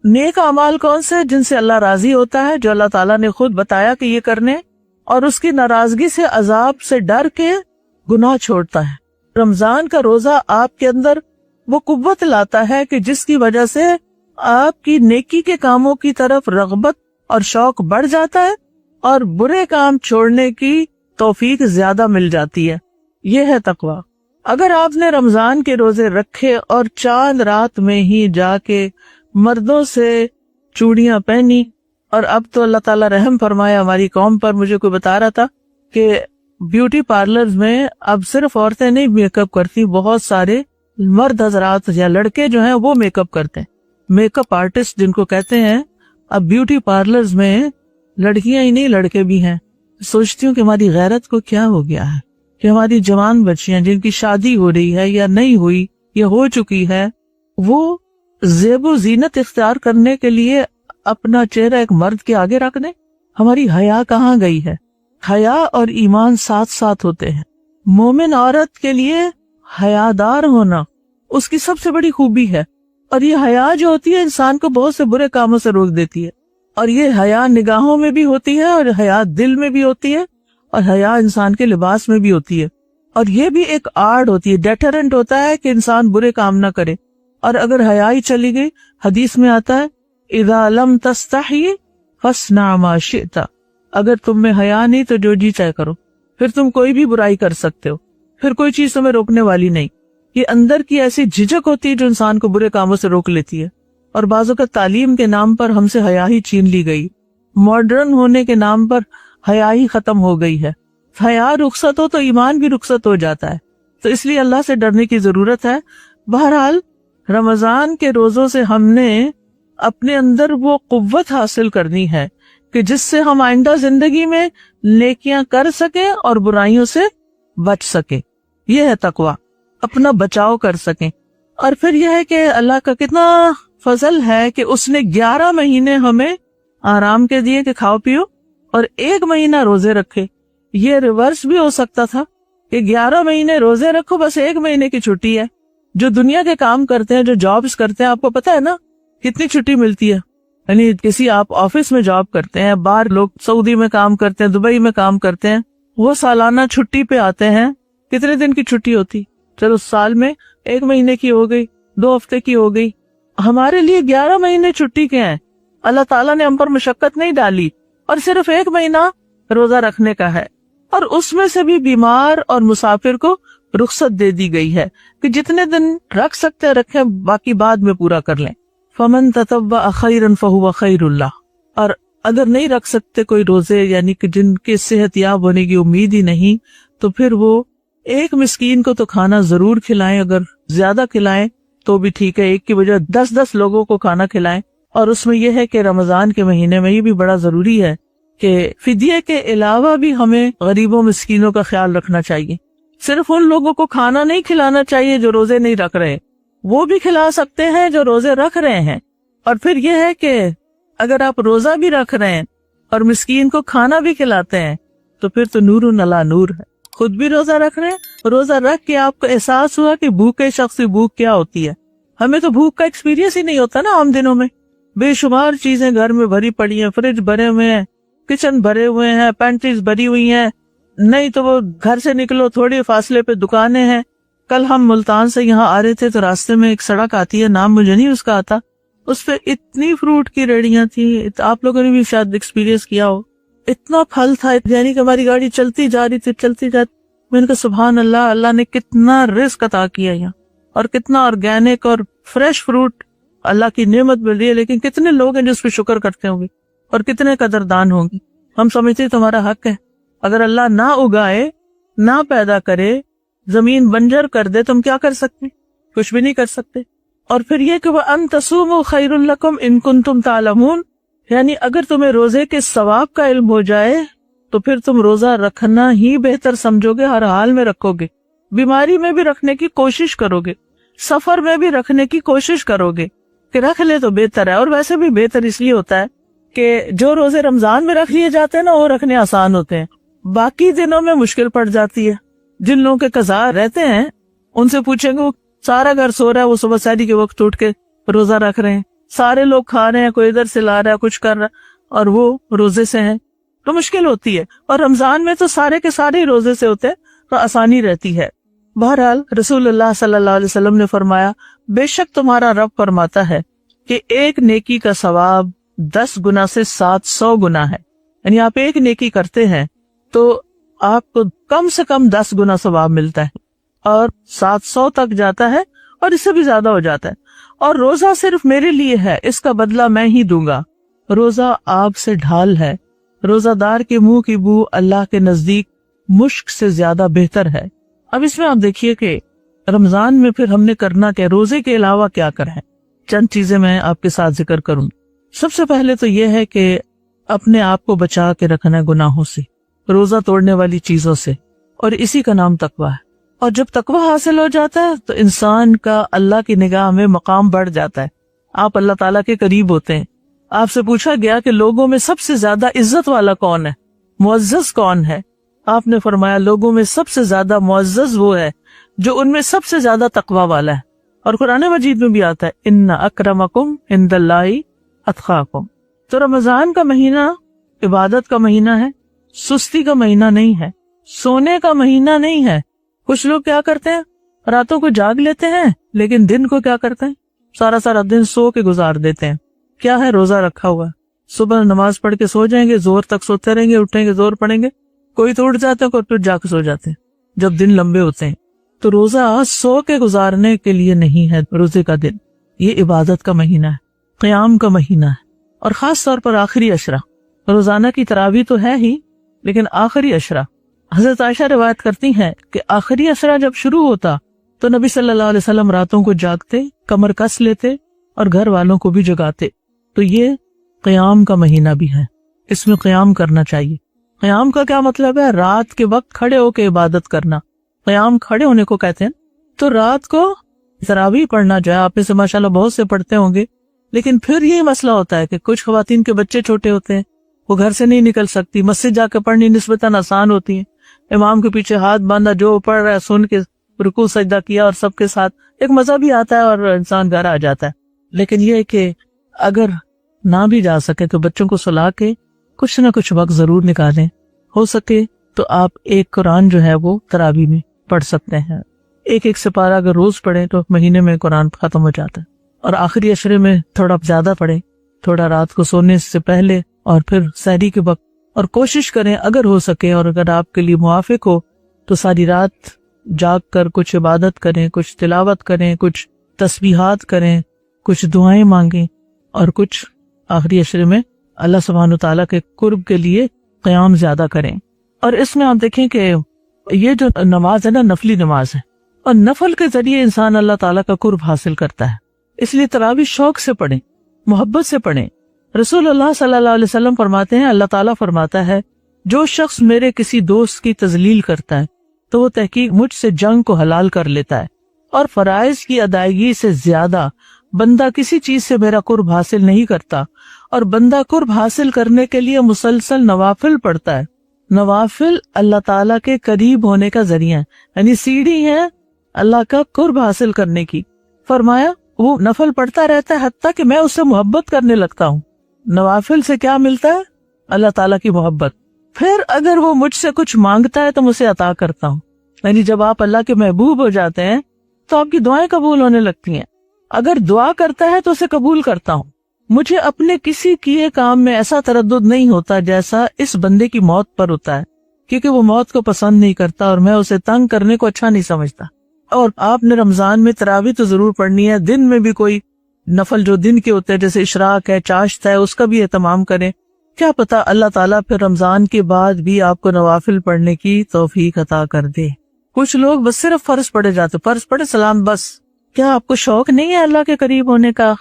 نیک اعمال کون سے؟ جن سے اللہ راضی ہوتا ہے، جو اللہ تعالیٰ نے خود بتایا کہ یہ کرنے، اور اس کی ناراضگی سے، عذاب سے ڈر کے گناہ چھوڑتا ہے. رمضان کا روزہ آپ کے اندر وہ قوت لاتا ہے کہ جس کی وجہ سے آپ کی نیکی کے کاموں کی طرف رغبت اور شوق بڑھ جاتا ہے اور برے کام چھوڑنے کی توفیق زیادہ مل جاتی ہے. یہ ہے تقوی. اگر آپ نے رمضان کے روزے رکھے اور چاند رات میں ہی جا کے مردوں سے چوڑیاں پہنی، اور اب تو اللہ تعالیٰ رحم فرمایا ہماری قوم پر. مجھے کوئی بتا رہا تھا کہ بیوٹی پارلرز میں اب صرف عورتیں نہیں میک اپ کرتی، بہت سارے مرد حضرات یا لڑکے جو ہیں وہ میک اپ کرتے ہیں. میک اپ آرٹسٹ جن کو کہتے ہیں، اب بیوٹی پارلرز میں لڑکیاں ہی نہیں لڑکے بھی ہیں. سوچتی ہوں کہ ہماری غیرت کو کیا ہو گیا ہے کہ ہماری جوان بچیاں جن کی شادی ہو رہی ہے یا نہیں ہوئی یا ہو چکی ہے، وہ زیب و زینت اختیار کرنے کے لیے اپنا چہرہ ایک مرد کے آگے رکھ دیں. ہماری حیا کہاں گئی ہے؟ حیا اور ایمان ساتھ ساتھ ہوتے ہیں. مومن عورت کے لیے حیادار ہونا اس کی سب سے بڑی خوبی ہے. اور یہ حیا جو ہوتی ہے انسان کو بہت سے برے کاموں سے روک دیتی ہے. اور یہ حیا نگاہوں میں بھی ہوتی ہے اور حیا دل میں بھی ہوتی ہے. اور حیا انسان کے لباس میں بھی ہوتی ہے، اور یہ بھی ایک آرٹ ہوتی ہے، ڈیٹرنٹ ہوتا ہے کہ انسان برے کام نہ کرے. اور اگر حیا ہی چلی گئی، حدیث میں آتا ہے اذا لم تستحی فاصنع ما شئت، اگر تم میں حیا نہیں تو جو جی چاہے کرو، پھر تم کوئی بھی برائی کر سکتے ہو، پھر کوئی چیز تمہیں روکنے والی نہیں. یہ اندر کی ایسی جھجک ہوتی ہے جو انسان کو برے کاموں سے روک لیتی ہے. اور بعض اوقات تعلیم کے نام پر ہم سے حیا ہی چھین لی گئی، ماڈرن ہونے کے نام پر حیا ہی ختم ہو گئی ہے. حیا رخصت ہو تو ایمان بھی رخصت ہو جاتا ہے. تو اس لیے اللہ سے ڈرنے کی ضرورت ہے. بہرحال رمضان کے روزوں سے ہم نے اپنے اندر وہ قوت حاصل کرنی ہے کہ جس سے ہم آئندہ زندگی میں نیکیاں کر سکیں اور برائیوں سے بچ سکیں. یہ ہے تقویٰ، اپنا بچاؤ کر سکیں. اور پھر یہ ہے کہ اللہ کا کتنا فضل ہے کہ اس نے 11 مہینے ہمیں آرام کے دیے کہ کھاؤ پیو، اور 1 مہینہ روزے رکھے. یہ ریورس بھی ہو سکتا تھا کہ 11 مہینے روزے رکھو، بس 1 مہینے کی چھٹی ہے. جو دنیا کے کام کرتے ہیں، جو جابز کرتے ہیں، آپ کو پتا ہے نا کتنی چھٹی ملتی ہے. یعنی کسی آپ آفس میں جاب کرتے ہیں، باہر لوگ سعودی میں کام کرتے ہیں، دبئی میں کام کرتے ہیں، وہ سالانہ چھٹی پہ آتے ہیں. کتنے دن کی چھٹی ہوتی؟ چلو سال میں 1 مہینے کی ہو گئی، 2 ہفتے کی ہو گئی. ہمارے لیے 11 مہینے چھٹی کے ہیں. اللہ تعالیٰ نے ہم پر مشقت نہیں ڈالی، اور صرف 1 مہینہ روزہ رکھنے کا ہے. اور اس میں سے بھی بیمار اور مسافر کو رخصت دے دی گئی ہے کہ جتنے دن رکھ سکتے رکھیں، باقی بعد میں پورا کر لیں. فمن تطوع خیرا فہو خیر اللہ. اور اگر نہیں رکھ سکتے کوئی روزے، یعنی کہ جن کے صحت یاب ہونے کی امید ہی نہیں، تو پھر وہ 1 مسکین کو تو کھانا ضرور کھلائیں. اگر زیادہ کھلائیں تو بھی ٹھیک ہے، 1 کی بجائے 10 لوگوں کو کھانا کھلائیں. اور اس میں یہ ہے کہ رمضان کے مہینے میں یہ بھی بڑا ضروری ہے کہ فدیے کے علاوہ بھی ہمیں غریبوں مسکینوں کا خیال رکھنا چاہیے. صرف ان لوگوں کو کھانا نہیں کھلانا چاہیے جو روزے نہیں رکھ رہے، وہ بھی کھلا سکتے ہیں جو روزے رکھ رہے ہیں. اور پھر یہ ہے کہ اگر آپ روزہ بھی رکھ رہے ہیں اور مسکین کو کھانا بھی کھلاتے ہیں تو پھر تو نور علی نور ہے. خود بھی روزہ رکھ رہے ہیں، روزہ رکھ کے آپ کو احساس ہوا کہ بھوکے شخص کی بھوک کیا ہوتی ہے. ہمیں تو بھوک کا ایکسپیرینس ہی نہیں ہوتا نا عام دنوں میں. بے شمار چیزیں گھر میں بھری پڑی ہیں، فریج بھرے ہوئے ہیں، کچن بھرے ہوئے ہیں، پینٹریز بھری ہوئی ہیں، نہیں تو وہ گھر سے نکلو تھوڑے فاصلے پہ دکانیں ہیں. کل ہم ملتان سے یہاں آ رہے تھے تو راستے میں ایک سڑک آتی ہے، نام مجھے نہیں اس کا آتا، اس پہ اتنی فروٹ کی ریڑیاں تھیں. آپ لوگوں نے بھی شاید ایکسپیرینس کیا ہو. اتنا پھل تھا، یعنی کہ ہماری گاڑی چلتی جا رہی تھی، چلتی جاتی. میں نے کہا سبحان اللہ، اللہ نے کتنا رزق عطا کیا یہاں، اور کتنا آرگینک اور فریش فروٹ اللہ کی نعمت مل رہی ہے. لیکن کتنے لوگ ہیں جو اس پہ شکر کرتے ہوں گے، اور کتنے قدردان ہوں گے. ہم سمجھتے تمہارا حق ہے. اگر اللہ نہ اگائے، نہ پیدا کرے، زمین بنجر کر دے، تم کیا کر سکتے؟ کچھ بھی نہیں کر سکتے. اور پھر یہ کہ وَأَن تَصُومُوا خَيْرٌ لَكُمْ إِن كُنتُمْ تَعْلَمُونَ، یعنی اگر تمہیں روزے کے ثواب کا علم ہو جائے تو پھر تم روزہ رکھنا ہی بہتر سمجھو گے، ہر حال میں رکھو گے. بیماری میں بھی رکھنے کی کوشش کرو گے، سفر میں بھی رکھنے کی کوشش کرو گے کہ رکھ لے تو بہتر ہے. اور ویسے بھی بہتر اس لیے ہوتا ہے کہ جو روزے رمضان میں رکھ لیے جاتے ہیں نا، وہ رکھنے آسان ہوتے ہیں، باقی دنوں میں مشکل پڑ جاتی ہے. جن لوگوں کے قضاء رہتے ہیں ان سے پوچھیں گے، وہ سارا گھر سو رہا ہے، وہ صبح سحری کے وقت اٹھ کے روزہ رکھ رہے ہیں، سارے لوگ کھا رہے ہیں، کوئی ادھر سے لا رہا ہے، کچھ کر رہا ہے، اور وہ روزے سے ہیں، تو مشکل ہوتی ہے. اور رمضان میں تو سارے کے سارے روزے سے ہوتے ہیں تو آسانی رہتی ہے. بہرحال رسول اللہ صلی اللہ علیہ وسلم نے فرمایا، بے شک تمہارا رب فرماتا ہے کہ 1 نیکی کا ثواب 10 گنا سے 700 گنا ہے. یعنی آپ 1 نیکی کرتے ہیں تو آپ کو کم سے کم 10 گنا ثواب ملتا ہے، اور 700 تک جاتا ہے، اور اس سے بھی زیادہ ہو جاتا ہے. اور روزہ صرف میرے لیے ہے، اس کا بدلہ میں ہی دوں گا. روزہ آگ سے ڈھال ہے. روزہ دار کے منہ کی بو اللہ کے نزدیک مشک سے زیادہ بہتر ہے. اب اس میں آپ دیکھیے کہ رمضان میں پھر ہم نے کرنا کیا، روزے کے علاوہ کیا کریں. چند چیزیں میں آپ کے ساتھ ذکر کروں. سب سے پہلے تو یہ ہے کہ اپنے آپ کو بچا کے رکھنا ہے گناہوں سے، روزہ توڑنے والی چیزوں سے، اور اسی کا نام تقویٰ ہے. اور جب تقویٰ حاصل ہو جاتا ہے تو انسان کا اللہ کی نگاہ میں مقام بڑھ جاتا ہے، آپ اللہ تعالیٰ کے قریب ہوتے ہیں. آپ سے پوچھا گیا کہ لوگوں میں سب سے زیادہ عزت والا کون ہے، معزز کون ہے؟ آپ نے فرمایا لوگوں میں سب سے زیادہ معزز وہ ہے جو ان میں سب سے زیادہ تقویٰ والا ہے. اور قرآن مجید میں بھی آتا ہے ان اکرمکم عند اللہ اتقاکم. تو رمضان کا مہینہ عبادت کا مہینہ ہے، سستی کا مہینہ نہیں ہے، سونے کا مہینہ نہیں ہے۔ کچھ لوگ کیا کرتے ہیں، راتوں کو جاگ لیتے ہیں لیکن دن کو کیا کرتے ہیں، سارا سارا دن سو کے گزار دیتے ہیں۔ کیا ہے، روزہ رکھا ہوا ہے، صبح نماز پڑھ کے سو جائیں گے، زور تک سوتے رہیں گے، اٹھیں گے زور پڑیں گے، کوئی تو اٹھ جاتا ہے، کوئی تو جا کے سو جاتے ہیں جب دن لمبے ہوتے ہیں۔ تو روزہ سو کے گزارنے کے لیے نہیں ہے، روزے کا دن یہ عبادت کا مہینہ ہے، قیام کا مہینہ ہے، اور خاص طور پر آخری عشرہ۔ روزانہ کی تراویح تو ہے ہی، لیکن آخری عشرہ، حضرت عائشہ روایت کرتی ہیں کہ آخری عشرہ جب شروع ہوتا تو نبی صلی اللہ علیہ وسلم راتوں کو جاگتے، کمر کس لیتے اور گھر والوں کو بھی جگاتے۔ تو یہ قیام کا مہینہ بھی ہے، اس میں قیام کرنا چاہیے۔ قیام کا کیا مطلب ہے؟ رات کے وقت کھڑے ہو کے عبادت کرنا، قیام کھڑے ہونے کو کہتے ہیں۔ تو رات کو تراویح پڑھنا جو ہے، آپ میں سے ماشاءاللہ بہت سے پڑھتے ہوں گے، لیکن پھر یہ مسئلہ ہوتا ہے کہ کچھ خواتین کے بچے چھوٹے ہوتے ہیں، وہ گھر سے نہیں نکل سکتی، مسجد جا کے پڑھنی نسبتاً آسان ہوتی ہے، امام کے پیچھے ہاتھ باندھا، جو پڑھ رہا ہے سن کے رکوع سجدہ کیا، اور سب کے ساتھ ایک مزہ بھی آتا ہے اور انسان گھر آ جاتا ہے۔ لیکن یہ کہ اگر نہ بھی جا سکے تو بچوں کو سلا کے کچھ نہ کچھ وقت ضرور نکالیں، ہو سکے تو آپ ایک قرآن جو ہے وہ تراویح میں پڑھ سکتے ہیں، ایک سپارہ اگر روز پڑھیں تو مہینے میں قرآن ختم ہو جاتا ہے۔ اور آخری عشرے میں تھوڑا زیادہ پڑھیں، تھوڑا رات کو سونے سے پہلے اور پھر سحری کے وقت، اور کوشش کریں اگر ہو سکے اور اگر آپ کے لیے موافق ہو تو ساری رات جاگ کر کچھ عبادت کریں، کچھ تلاوت کریں، کچھ تسبیحات کریں، کچھ دعائیں مانگیں، اور کچھ آخری عشرے میں اللہ سبحانہ وتعالیٰ کے قرب کے لیے قیام زیادہ کریں۔ اور اس میں آپ دیکھیں کہ یہ جو نماز ہے نا، نفلی نماز ہے، اور نفل کے ذریعے انسان اللہ تعالیٰ کا قرب حاصل کرتا ہے، اس لیے تراویح شوق سے پڑھیں، محبت سے پڑھیں۔ رسول اللہ صلی اللہ علیہ وسلم فرماتے ہیں، اللہ تعالیٰ فرماتا ہے، جو شخص میرے کسی دوست کی تذلیل کرتا ہے تو وہ تحقیق مجھ سے جنگ کو حلال کر لیتا ہے، اور فرائض کی ادائیگی سے زیادہ بندہ کسی چیز سے میرا قرب حاصل نہیں کرتا، اور بندہ قرب حاصل کرنے کے لیے مسلسل نوافل پڑھتا ہے۔ نوافل اللہ تعالیٰ کے قریب ہونے کا ذریعہ ہے، یعنی سیڑھی ہے اللہ کا قرب حاصل کرنے کی۔ فرمایا وہ نفل پڑھتا رہتا ہے حتیٰ کہ میں اس سے محبت کرنے لگتا ہوں۔ نوافل سے کیا ملتا ہے؟ اللہ تعالیٰ کی محبت۔ پھر اگر وہ مجھ سے کچھ مانگتا ہے تو مجھے عطا کرتا ہوں، یعنی جب آپ اللہ کے محبوب ہو جاتے ہیں تو آپ کی دعائیں قبول ہونے لگتی ہیں۔ اگر دعا کرتا ہے تو اسے قبول کرتا ہوں۔ مجھے اپنے کسی کیے کام میں ایسا تردد نہیں ہوتا جیسا اس بندے کی موت پر ہوتا ہے، کیونکہ وہ موت کو پسند نہیں کرتا اور میں اسے تنگ کرنے کو اچھا نہیں سمجھتا۔ اور آپ نے رمضان میں تراویح تو ضرور پڑھنی ہے، دن میں بھی کوئی نفل جو دن کے ہوتے ہیں جیسے اشراق ہے، چاشت ہے، اس کا بھی اہتمام کریں۔ کیا پتا اللہ تعالیٰ پھر رمضان کے بعد بھی آپ کو نوافل پڑھنے کی توفیق عطا کر دے۔ کچھ لوگ بس صرف فرض پڑھے جاتے، فرض پڑھے سلام بس۔ کیا آپ کو شوق نہیں ہے اللہ کے قریب ہونے کا؟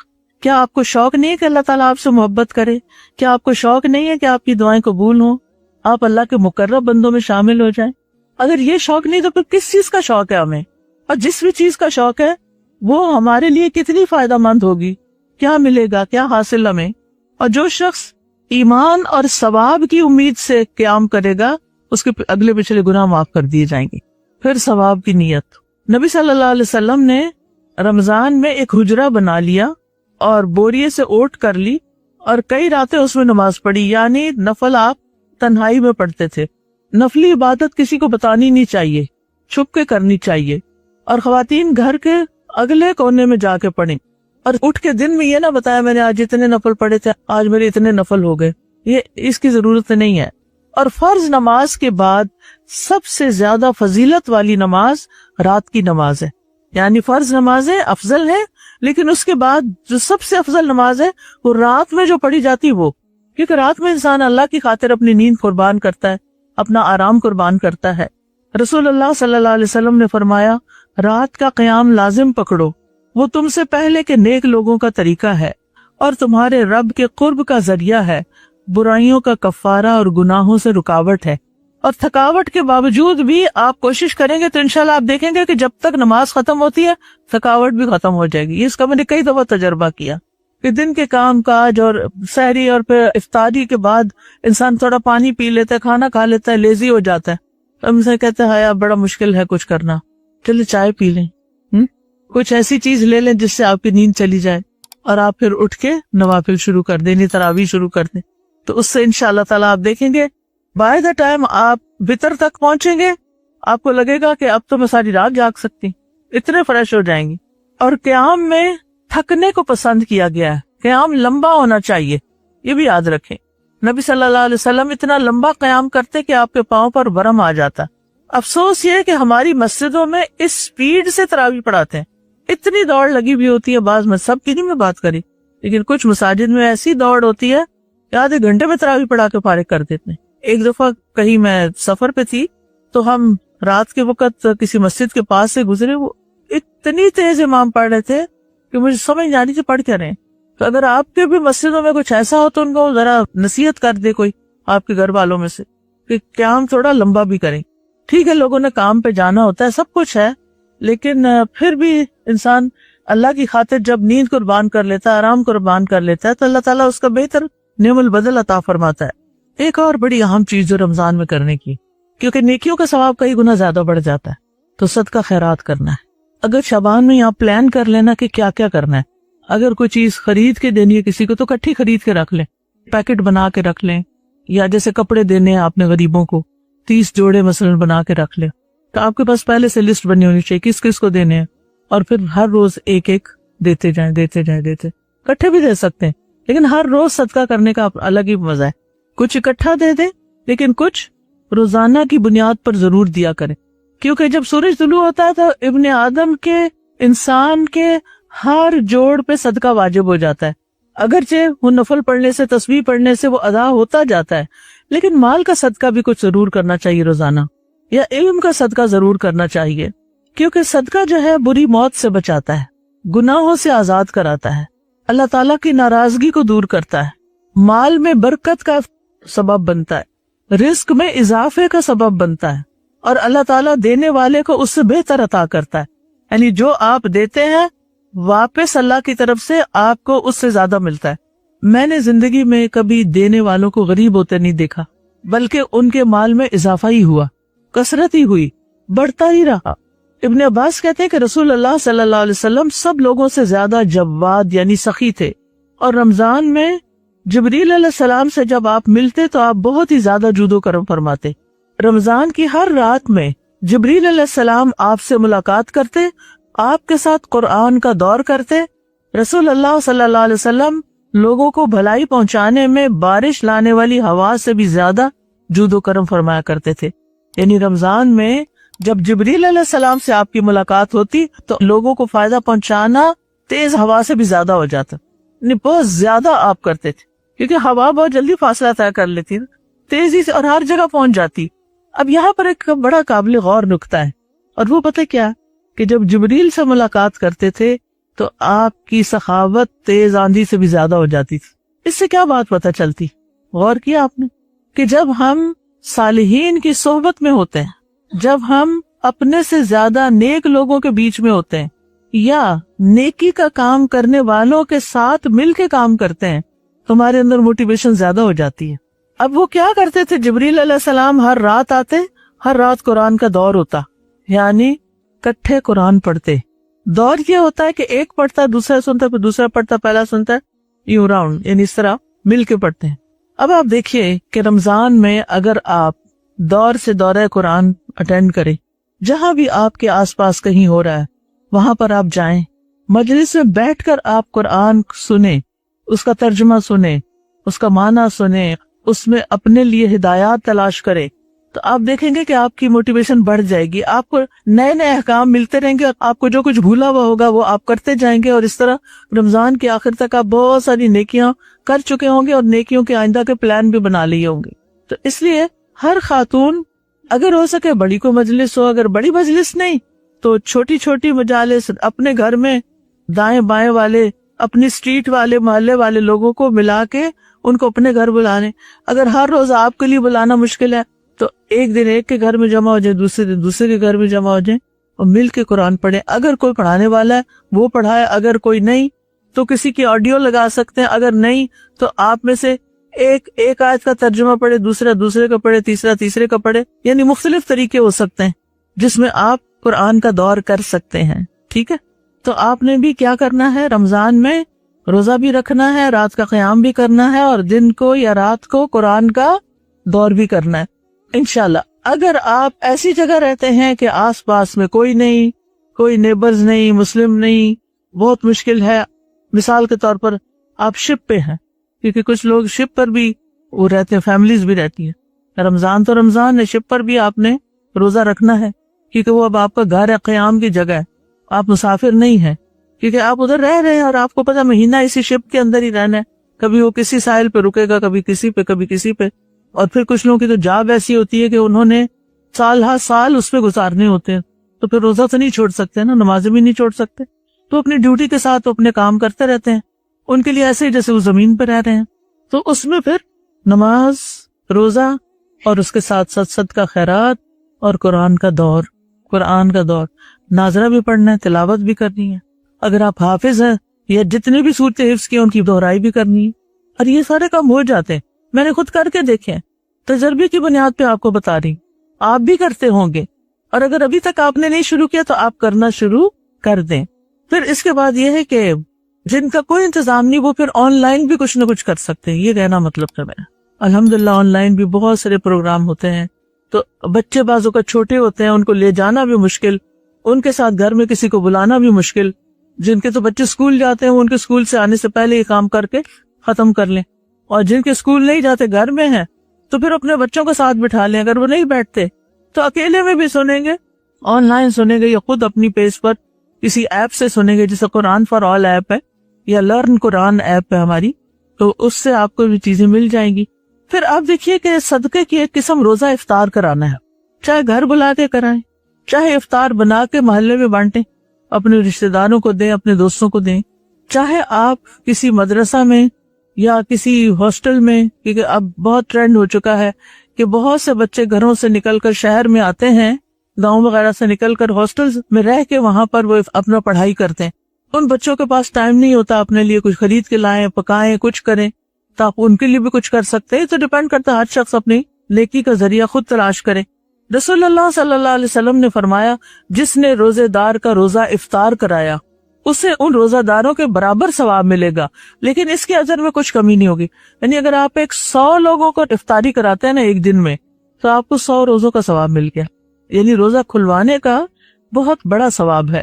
کیا آپ کو شوق نہیں ہے کہ اللہ تعالیٰ آپ سے محبت کرے؟ کیا آپ کو شوق نہیں ہے کہ آپ کی دعائیں قبول ہوں، آپ اللہ کے مقرب بندوں میں شامل ہو جائیں؟ اگر یہ شوق نہیں تو پھر کس چیز کا شوق ہے ہمیں؟ اور جس بھی چیز کا شوق ہے وہ ہمارے لیے کتنی فائدہ مند ہوگی، کیا ملے گا، کیا حاصل ہمیں۔ اور جو شخص ایمان اور ثواب کی امید سے قیام کرے گا اس کے اگلے پچھلے گناہ معاف کر دیے جائیں گے۔ پھر ثواب کی نیت، نبی صلی اللہ علیہ وسلم نے رمضان میں ایک حجرہ بنا لیا اور بوریے سے اوٹ کر لی اور کئی راتیں اس میں نماز پڑھی، یعنی نفل آپ تنہائی میں پڑھتے تھے۔ نفلی عبادت کسی کو بتانی نہیں چاہیے، چھپ کے کرنی چاہیے، اور خواتین گھر کے اگلے کونے میں جا کے پڑھیں، اور اٹھ کے دن میں یہ نہ بتایا میں نے آج اتنے نفل پڑھے تھے، آج میرے اتنے نفل ہو گئے، یہ اس کی ضرورت نہیں ہے۔ اور فرض نماز کے بعد سب سے زیادہ فضیلت والی نماز رات کی نماز ہے، یعنی فرض نمازیں افضل ہیں، لیکن اس کے بعد جو سب سے افضل نماز ہے وہ رات میں جو پڑھی جاتی وہ، کیونکہ رات میں انسان اللہ کی خاطر اپنی نیند قربان کرتا ہے، اپنا آرام قربان کرتا ہے۔ رسول اللہ صلی اللہ علیہ وسلم نے فرمایا، رات کا قیام لازم پکڑو، وہ تم سے پہلے کے نیک لوگوں کا طریقہ ہے اور تمہارے رب کے قرب کا ذریعہ ہے، برائیوں کا کفارہ اور گناہوں سے رکاوٹ ہے۔ اور تھکاوٹ کے باوجود بھی آپ کوشش کریں گے تو انشاءاللہ آپ دیکھیں گے کہ جب تک نماز ختم ہوتی ہے تھکاوٹ بھی ختم ہو جائے گی۔ اس کا میں نے کئی دفعہ تجربہ کیا کہ دن کے کام کاج اور سحری اور پھر افطاری کے بعد انسان تھوڑا پانی پی لیتا ہے، کھانا کھا لیتا ہے، لیزی ہو جاتا ہے، ہم سے کہتے ہیں ہایا بڑا مشکل ہے کچھ کرنا، چلے چائے پی لیں، کچھ ایسی چیز لے لیں جس سے آپ کی نیند چلی جائے اور آپ پھر اٹھ کے نوافل شروع کر دیں، تراویح شروع کر دیں، تو اس سے انشاءاللہ تعالیٰ آپ دیکھیں گے بائی دا ٹائم آپ وطر تک پہنچیں گے آپ کو لگے گا کہ اب تو میں ساری رات جاگ سکتی، اتنے فریش ہو جائیں گی. اور قیام میں تھکنے کو پسند کیا گیا ہے، قیام لمبا ہونا چاہیے، یہ بھی یاد رکھیں. نبی صلی اللہ علیہ وسلم اتنا لمبا قیام کرتے کہ آپ کے پاؤں پر ورم آ جاتا. افسوس یہ کہ ہماری مسجدوں میں اس سپیڈ سے تراویح پڑھاتے ہیں، اتنی دوڑ لگی ہوئی ہوتی ہے. بعض میں سب کی نہیں میں بات کری، لیکن کچھ مساجد میں ایسی دوڑ ہوتی ہے کہ آدھے گھنٹے میں تراویح پڑھا کے فارغ کر دیتے ہیں. ایک دفعہ کہیں میں سفر پہ تھی تو ہم رات کے وقت کسی مسجد کے پاس سے گزرے، وہ اتنی تیز امام پڑھ رہے تھے کہ مجھے سمجھ نہیں آ رہی تھی پڑھ کیا رہے ہیں. تو اگر آپ کے بھی مسجدوں میں کچھ ایسا ہو تو ان کو ذرا نصیحت کر دے کوئی آپ کے گھر والوں میں سے کہ قیام تھوڑا لمبا بھی کریں. ٹھیک ہے لوگوں نے کام پہ جانا ہوتا ہے، سب کچھ ہے، لیکن پھر بھی انسان اللہ کی خاطر جب نیند قربان کر لیتا ہے، آرام قربان کر لیتا ہے تو اللہ تعالیٰ اس کا بہتر نعم البدل عطا فرماتا ہے. ایک اور بڑی اہم چیز جو رمضان میں کرنے کی، کیونکہ نیکیوں کا ثواب کئی گنا زیادہ بڑھ جاتا ہے، تو صدقہ خیرات کرنا ہے. اگر شعبان میں آپ پلان کر لینا کہ کیا کیا کرنا ہے، اگر کوئی چیز خرید کے دینی ہے کسی کو تو کٹھی خرید کے رکھ لیں، پیکٹ بنا کے رکھ لیں. یا جیسے کپڑے دینے ہیں آپ نے غریبوں کو 30 جوڑے مثلا بنا کے رکھ لیں، تو آپ کے پاس پہلے سے لسٹ بنی ہونی چاہیے کس کس کو دینے ہیں، اور پھر ہر روز ایک ایک دیتے جائیں. کٹھے بھی دے سکتے ہیں لیکن ہر روز صدقہ کرنے کا الگ ہی مزہ ہے. کچھ اکٹھا دے دیں لیکن کچھ روزانہ کی بنیاد پر ضرور دیا کریں، کیونکہ جب سورج طلوع ہوتا ہے تو ابن آدم کے، انسان کے ہر جوڑ پہ صدقہ واجب ہو جاتا ہے. اگرچہ وہ نفل پڑھنے سے، تسبیح پڑھنے سے وہ ادا ہوتا جاتا ہے، لیکن مال کا صدقہ بھی کچھ ضرور کرنا چاہیے روزانہ، یا علم کا صدقہ ضرور کرنا چاہیے، کیونکہ صدقہ جو ہے بری موت سے بچاتا ہے، گناہوں سے آزاد کراتا ہے، اللہ تعالیٰ کی ناراضگی کو دور کرتا ہے، مال میں برکت کا سبب بنتا ہے، رزق میں اضافے کا سبب بنتا ہے، اور اللہ تعالیٰ دینے والے کو اس سے بہتر عطا کرتا ہے. یعنی جو آپ دیتے ہیں واپس اللہ کی طرف سے آپ کو اس سے زیادہ ملتا ہے. میں نے زندگی میں کبھی دینے والوں کو غریب ہوتے نہیں دیکھا، بلکہ ان کے مال میں اضافہ ہی ہوا، کثرت ہی ہوئی، بڑھتا ہی رہا. ابن عباس کہتے ہیں کہ رسول اللہ صلی اللہ علیہ وسلم سب لوگوں سے زیادہ جواد یعنی سخی تھے، اور رمضان میں جبریل علیہ السلام سے جب آپ ملتے تو آپ بہت ہی زیادہ جود و کرم فرماتے. رمضان کی ہر رات میں جبریل علیہ السلام آپ سے ملاقات کرتے، آپ کے ساتھ قرآن کا دور کرتے. رسول اللہ صلی اللہ علیہ وسلم لوگوں کو بھلائی پہنچانے میں بارش لانے والی ہوا سے بھی زیادہ جود و کرم فرمایا کرتے تھے. یعنی رمضان میں جب جبریل علیہ السلام سے آپ کی ملاقات ہوتی تو لوگوں کو فائدہ پہنچانا تیز ہوا سے بھی زیادہ ہو جاتا. یعنی بہت زیادہ آپ کرتے تھے، کیونکہ ہوا بہت جلدی فاصلہ طے کر لیتی، تیزی سے اور ہر جگہ پہنچ جاتی. اب یہاں پر ایک بڑا قابل غور نکتہ ہے، اور وہ پتہ کیا کہ جب جبریل سے ملاقات کرتے تھے تو آپ کی سخاوت تیز آندھی سے بھی زیادہ ہو جاتی تھی. اس سے کیا بات پتہ چلتی؟ غور کیا آپ نے کہ جب ہم صالحین کی صحبت میں ہوتے ہیں، جب ہم اپنے سے زیادہ نیک لوگوں کے بیچ میں ہوتے ہیں، یا نیکی کا کام کرنے والوں کے ساتھ مل کے کام کرتے ہیں، تمہارے اندر موٹیویشن زیادہ ہو جاتی ہے. اب وہ کیا کرتے تھے؟ جبریل علیہ السلام ہر رات آتے، ہر رات قرآن کا دور ہوتا، یعنی کٹھے قرآن پڑھتے. دور یہ ہوتا ہے کہ ایک پڑھتا ہے، دوسرا سنتا ہے، پھر دوسرا پڑھتا، پہلا سنتا ہے، یوں راؤنڈ، یعنی اس طرح مل کے پڑھتے ہیں. اب آپ دیکھیے کہ رمضان میں اگر آپ دور سے دورہ قرآن اٹینڈ کریں، جہاں بھی آپ کے آس پاس کہیں ہو رہا ہے وہاں پر آپ جائیں، مجلس میں بیٹھ کر آپ قرآن سنیں، اس کا ترجمہ سنیں، اس کا معنی سنیں، اس میں اپنے لیے ہدایات تلاش کریں، تو آپ دیکھیں گے کہ آپ کی موٹیویشن بڑھ جائے گی. آپ کو نئے نئے احکام ملتے رہیں گے، اور آپ کو جو کچھ بھولا ہوا ہوگا وہ آپ کرتے جائیں گے، اور اس طرح رمضان کے آخر تک آپ بہت ساری نیکیاں کر چکے ہوں گے، اور نیکیوں کے آئندہ کے پلان بھی بنا لیے ہوں گے. تو اس لیے ہر خاتون اگر ہو سکے بڑی کو مجلس ہو، اگر بڑی مجلس نہیں تو چھوٹی چھوٹی مجالس اپنے گھر میں دائیں بائیں والے، اپنی اسٹریٹ والے، محلے والے لوگوں کو ملا کے ان کو اپنے گھر بلانے. اگر ہر روز آپ کے لیے بلانا مشکل ہے تو ایک دن ایک کے گھر میں جمع ہو جائے، دوسرے دن دوسرے کے گھر میں جمع ہو جائیں، اور مل کے قرآن پڑھیں. اگر کوئی پڑھانے والا ہے وہ پڑھائے، اگر کوئی نہیں تو کسی کی آڈیو لگا سکتے ہیں، اگر نہیں تو آپ میں سے ایک آیت کا ترجمہ پڑھے، دوسرا دوسرے کا پڑھے، تیسرا تیسرے کا پڑھے. یعنی مختلف طریقے ہو سکتے ہیں جس میں آپ قرآن کا دور کر سکتے ہیں. ٹھیک ہے، تو آپ نے بھی کیا کرنا ہے؟ رمضان میں روزہ بھی رکھنا ہے، رات کا قیام بھی کرنا ہے، اور دن کو یا رات کو قرآن کا دور بھی کرنا ہے انشاءاللہ. اگر آپ ایسی جگہ رہتے ہیں کہ آس پاس میں کوئی نہیں، کوئی نیبرز نہیں، مسلم نہیں، بہت مشکل ہے. مثال کے طور پر آپ شپ پہ ہیں، کیونکہ کچھ لوگ شپ پر بھی وہ رہتے ہیں، فیملیز بھی رہتی ہیں. رمضان تو رمضان ہے، شپ پر بھی آپ نے روزہ رکھنا ہے، کیونکہ وہ اب آپ کا گھر ہے، قیام کی جگہ ہے، آپ مسافر نہیں ہیں، کیونکہ آپ ادھر رہ رہے ہیں اور آپ کو پتا مہینہ اسی شپ کے اندر ہی رہنا ہے. کبھی وہ کسی ساحل پہ رکے گا، کبھی کسی پہ، کبھی کسی پہ. اور پھر کچھ لوگوں کی تو جاب ایسی ہوتی ہے کہ انہوں نے سال ہر سال اس پہ گزارنے ہوتے ہیں، تو پھر روزہ تو نہیں چھوڑ سکتے نا، نمازیں بھی نہیں چھوڑ سکتے. تو اپنی ڈیوٹی کے ساتھ اپنے کام کرتے رہتے ہیں. ان کے لیے ایسے ہی جیسے وہ زمین پہ رہ رہے ہیں. تو اس میں پھر نماز، روزہ اور اس کے ساتھ ساتھ صدقہ خیرات اور قرآن کا دور، ناظرہ بھی پڑھنا ہے، تلاوت بھی کرنی ہے. اگر آپ حافظ ہیں یا جتنے بھی صورتیں حفظ کی ان کی دہرائی بھی کرنی ہے. اور یہ سارے کام ہو جاتے ہیں، میں نے خود کر کے دیکھے ہیں، تجربے کی بنیاد پہ آپ کو بتا رہی. آپ بھی کرتے ہوں گے، اور اگر ابھی تک آپ نے نہیں شروع کیا تو آپ کرنا شروع کر دیں. پھر اس کے بعد یہ ہے کہ جن کا کوئی انتظام نہیں وہ پھر آن لائن بھی کچھ نہ کچھ کر سکتے ہیں. یہ کہنا مطلب ہے میرا. الحمدللہ آن لائن بھی بہت سارے پروگرام ہوتے ہیں. تو بچے بازو کا چھوٹے ہوتے ہیں، ان کو لے جانا بھی مشکل، ان کے ساتھ گھر میں کسی کو بلانا بھی مشکل. جن کے تو بچے اسکول جاتے ہیں وہ ان کے اسکول سے آنے سے پہلے یہ کام کر کے ختم کر لیں، اور جن کے اسکول نہیں جاتے گھر میں ہیں تو پھر اپنے بچوں کو ساتھ بٹھا لیں. اگر وہ نہیں بیٹھتے تو اکیلے میں بھی سنیں گے، آن لائن سنیں گے، یا خود اپنی پیج پر کسی ایپ سے سنیں گے، جیسے قرآن فار آل ایپ ہے یا لرن قرآن ایپ ہے ہماری، تو اس سے آپ کو بھی چیزیں مل جائیں گی. پھر آپ دیکھیے کہ صدقے کی ایک قسم روزہ افطار کرانا ہے، چاہے گھر بلا کے کرائیں، چاہے افطار بنا کے محلے میں بانٹیں، اپنے رشتہ داروں کو دیں، اپنے دوستوں کو دیں، چاہے آپ کسی مدرسہ میں یا کسی ہاسٹل میں، کیونکہ اب بہت ٹرینڈ ہو چکا ہے کہ بہت سے بچے گھروں سے نکل کر شہر میں آتے ہیں، گاؤں وغیرہ سے نکل کر ہاسٹل میں رہ کے وہاں پر وہ اپنا پڑھائی کرتے ہیں. ان بچوں کے پاس ٹائم نہیں ہوتا اپنے لیے کچھ خرید کے لائیں، پکائیں، کچھ کریں، تو آپ ان کے لیے بھی کچھ کر سکتے ہیں. تو ڈیپینڈ کرتا ہے، ہر شخص اپنی نیکی کا ذریعہ خود تلاش کرے. رسول اللہ صلی اللہ علیہ وسلم نے فرمایا، جس نے روزے دار کا روزہ افطار کرایا اسے ان روزہ داروں کے برابر ثواب ملے گا، لیکن اس کے اجر میں کچھ کمی نہیں ہوگی. یعنی اگر آپ 100 لوگوں کو افطاری کراتے ہیں نا ایک دن میں، تو آپ کو 100 روزوں کا ثواب مل گیا. یعنی روزہ کھلوانے کا بہت بڑا ثواب ہے.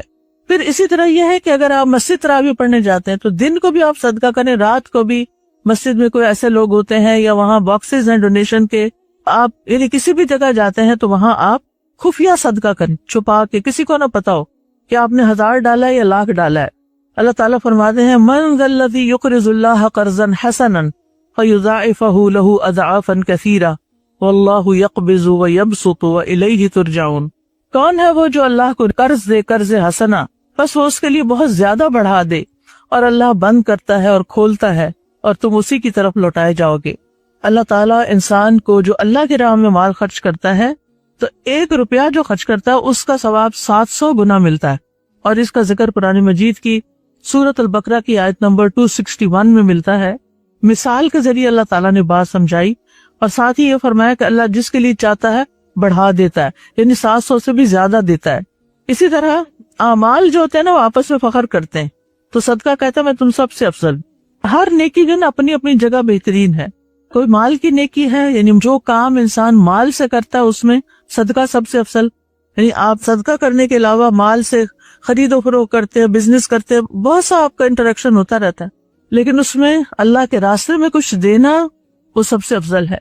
پھر اسی طرح یہ ہے کہ اگر آپ مسجد تراویح پڑھنے جاتے ہیں تو دن کو بھی آپ صدقہ کریں، رات کو بھی. مسجد میں کوئی ایسے لوگ ہوتے ہیں یا وہاں باکسز ہیں ڈونیشن کے، آپ یعنی کسی بھی جگہ جاتے ہیں تو وہاں آپ خفیہ صدقہ کریں، چھپا کے، کسی کو نہ پتا ہو کہ آپ نے 1000 ڈالا ہے یا 1,00,000 ڈالا ہے. اللہ تعالیٰ فرماتے ہیں، من ذا الذی یقرض اللہ قرضا حسنا فیضاعفہ لہ اضعافا کثیرہ واللہ یقبض ویبسط والیہ ترجعون. کون ہے وہ جو اللہ کو قرض دے، قرض حسنا، بس وہ اس کے لیے بہت زیادہ بڑھا دے، اور اللہ بند کرتا ہے اور کھولتا ہے اور تم اسی کی طرف لوٹائے جاؤ گے. اللہ تعالیٰ انسان کو جو اللہ کی راہ میں مال خرچ کرتا ہے تو 1 روپیہ جو خرچ کرتا ہے اس کا ثواب 700 گنا ملتا ہے. اور اس کا ذکر قرآن مجید کی سورۃ البقرہ کی آیت نمبر 261 میں ملتا ہے. مثال کے ذریعے اللہ تعالیٰ نے بات سمجھائی، اور ساتھ ہی یہ فرمایا کہ اللہ جس کے لیے چاہتا ہے بڑھا دیتا ہے، یعنی 700 سے بھی زیادہ دیتا ہے. اسی طرح اعمال جو ہوتے ہیں نا وہ آپس میں فخر کرتے ہیں، تو صدقہ کہتا ہے میں تم سب سے افضل. ہر نیکی جو نا اپنی اپنی جگہ بہترین ہے. کوئی مال کی نیکی ہے، یعنی جو کام انسان مال سے کرتا ہے اس میں صدقہ سب سے افضل. یعنی آپ صدقہ کرنے کے علاوہ مال سے خرید و فروخت کرتے ہیں، بزنس کرتے ہیں، بہت سا آپ کا انٹریکشن ہوتا رہتا ہے، لیکن اس میں اللہ کے راستے میں کچھ دینا وہ سب سے افضل ہے.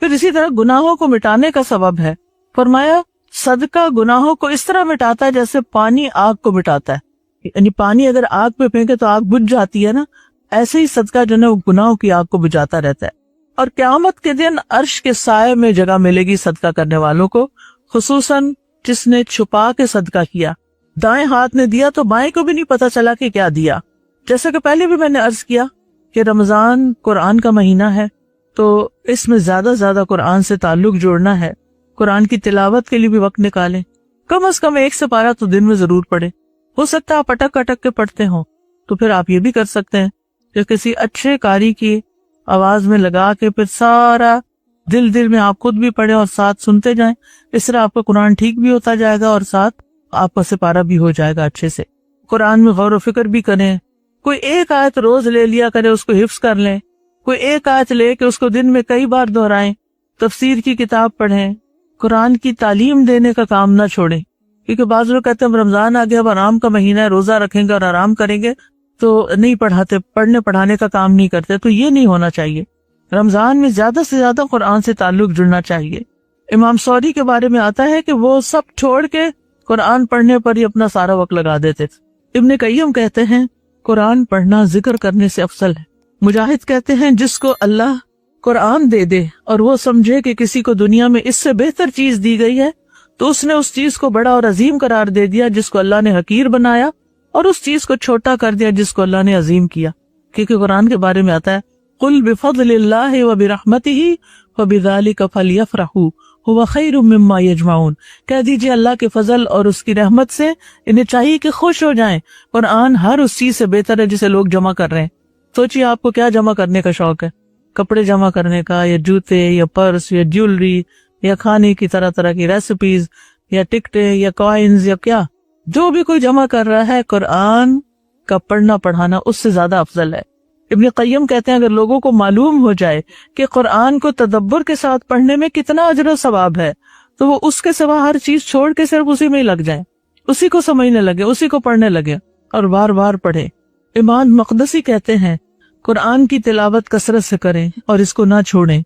پھر اسی طرح گناہوں کو مٹانے کا سبب ہے. فرمایا صدقہ گناہوں کو اس طرح مٹاتا ہے جیسے پانی آگ کو مٹاتا ہے. یعنی پانی اگر آگ پہ پھینکے تو آگ بجھ جاتی ہے نا، ایسے ہی صدقہ جو ہے وہ گناہوں کی آگ کو بجھاتا رہتا ہے. اور قیامت کے دن عرش کے سائے میں جگہ ملے گی صدقہ کرنے والوں کو، خصوصاً جس نے چھپا کے صدقہ کیا. دائیں ہاتھ نے دیا تو بائیں کو بھی نہیں پتا چلا کہ کیا دیا. جیسا کہ پہلے بھی میں نے عرض کیا کہ رمضان قرآن کا مہینہ ہے، تو اس میں زیادہ زیادہ قرآن سے تعلق جوڑنا ہے. قرآن کی تلاوت کے لیے بھی وقت نکالیں، کم از کم 1 سپارہ تو دن میں ضرور پڑھیں. ہو سکتا ہے آپ اٹک اٹک کے پڑھتے ہوں، تو پھر آپ یہ بھی کر سکتے ہیں کہ کسی اچھے قاری کی آواز میں لگا کے پھر سارا دل میں آپ خود بھی پڑھیں اور ساتھ سنتے جائیں. اس طرح آپ کا قرآن ٹھیک بھی ہوتا جائے گا اور ساتھ آپ کا سپارہ بھی ہو جائے گا اچھے سے. قرآن میں غور و فکر بھی کریں. کوئی ایک آیت روز لے لیا کرے، اس کو حفظ کر لیں. کوئی ایک آیت لے کے اس کو دن میں کئی بار دہرائیں تفسیر کی کتاب پڑھیں، قرآن کی تعلیم دینے کا کام نہ چھوڑیں، کیونکہ بعض لوگ کہتے ہیں رمضان آ گیا، اب آرام کا مہینہ ہے، روزہ رکھیں گے اور آرام کریں گے تو نہیں پڑھاتے، پڑھنے پڑھانے کا کام نہیں کرتے. تو یہ نہیں ہونا چاہیے. رمضان میں زیادہ سے زیادہ قرآن سے تعلق جڑنا چاہیے. امام سوری کے بارے میں آتا ہے کہ وہ سب چھوڑ کے قرآن پڑھنے پر ہی اپنا سارا وقت لگا دیتے تھے. ابن قیم کہتے ہیں قرآن پڑھنا ذکر کرنے سے افضل ہے. مجاہد کہتے ہیں جس کو اللہ قرآن دے دے اور وہ سمجھے کہ کسی کو دنیا میں اس سے بہتر چیز دی گئی ہے تو اس نے اس چیز کو بڑا اور عظیم قرار دے دیا جس کو اللہ نے حقیر بنایا، اور اس چیز کو چھوٹا کر دیا جس کو اللہ نے عظیم کیا. کیونکہ قرآن کے بارے میں آتا ہے قل بفضل اللہ وبرحمتہ فبذلک فلیفرحوا هو خیر مما یجمعون. کہہ دیجئے اللہ کے فضل اور اس کی رحمت سے انہیں چاہیے کہ خوش ہو جائیں. قرآن ہر اس چیز سے بہتر ہے جسے لوگ جمع کر رہے ہیں. سوچئے آپ کو کیا جمع کرنے کا شوق ہے، کپڑے جمع کرنے کا، یا جوتے، یا پرس، یا جیولری، یا کھانے کی طرح طرح کی ریسیپیز، یا ٹکٹیں، یا کوائنز، یا کیا جو بھی کوئی جمع کر رہا ہے، قرآن کا پڑھنا پڑھانا اس سے زیادہ افضل ہے. ابن قیم کہتے ہیں اگر لوگوں کو معلوم ہو جائے کہ قرآن کو تدبر کے ساتھ پڑھنے میں کتنا اجر و ثواب ہے تو وہ اس کے سوا ہر چیز چھوڑ کے صرف اسی میں ہی لگ جائیں، اسی کو سمجھنے لگے، اسی کو پڑھنے لگے اور بار بار پڑھے. امام مقدسی کہتے ہیں قرآن کی تلاوت کثرت سے کریں اور اس کو نہ چھوڑیں.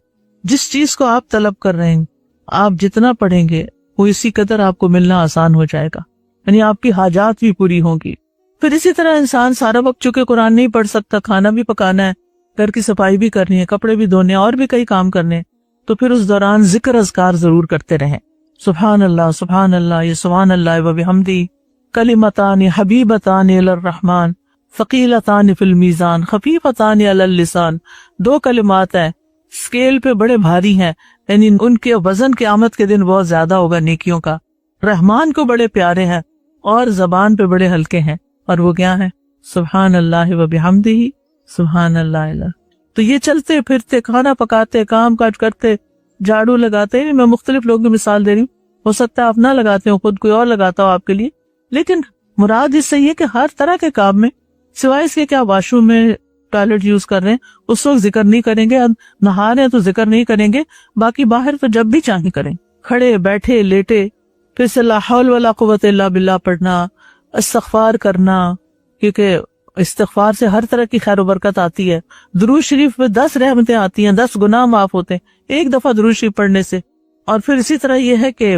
جس چیز کو آپ طلب کر رہے ہیں آپ جتنا پڑھیں گے وہ اسی قدر آپ کو ملنا آسان ہو جائے گا، یعنی آپ کی حاجات بھی پوری ہوں گی. پھر اسی طرح انسان سارا وقت چونکہ قرآن نہیں پڑھ سکتا، کھانا بھی پکانا ہے، گھر کی صفائی بھی کرنی ہے، کپڑے بھی دھونے اور بھی کئی کام کرنے، تو پھر اس دوران ذکر اذکار ضرور کرتے رہیں. سبحان اللہ، سبحان اللہ، یہ سبحان اللہ وبحمدہ، کلمتان حبیبتان الی الرحمن ثقیلتان فی المیزان خفیفتان علی اللسان. 2 کلمات ہیں، اسکیل پہ بڑے بھاری ہیں، یعنی ان کے وزن قیامت کے دن بہت زیادہ ہوگا نیکیوں کا. رحمان کو بڑے پیارے ہیں اور زبان پہ بڑے ہلکے ہیں، اور وہ کیا ہے؟ سبحان اللہ وبحمدہ، سبحان اللہ. تو یہ چلتے پھرتے، کھانا پکاتے، کام کاج کرتے، جھاڑو لگاتے، میں مختلف لوگوں کی مثال دے رہی ہوں، ہو سکتا ہے آپ نہ لگاتے ہو، خود کوئی اور لگاتا ہو آپ کے لیے، لیکن مراد اس سے یہ کہ ہر طرح کے کام میں سوائے اس کے کیا واش روم میں ٹوائلٹ یوز کر رہے ہیں اس وقت ذکر نہیں کریں گے، نہا رہے ہیں تو ذکر نہیں کریں گے، باقی باہر تو جب بھی چاہیں کریں، کھڑے بیٹھے لیٹے. پھر سے لا حول ولا قوت الا باللہ پڑھنا، استغفار کرنا، کیونکہ استغفار سے ہر طرح کی خیر و برکت آتی ہے. درود شریف میں 10 رحمتیں آتی ہیں، 10 گناہ معاف ہوتے ہیں ایک دفعہ درود شریف پڑھنے سے. اور پھر اسی طرح یہ ہے کہ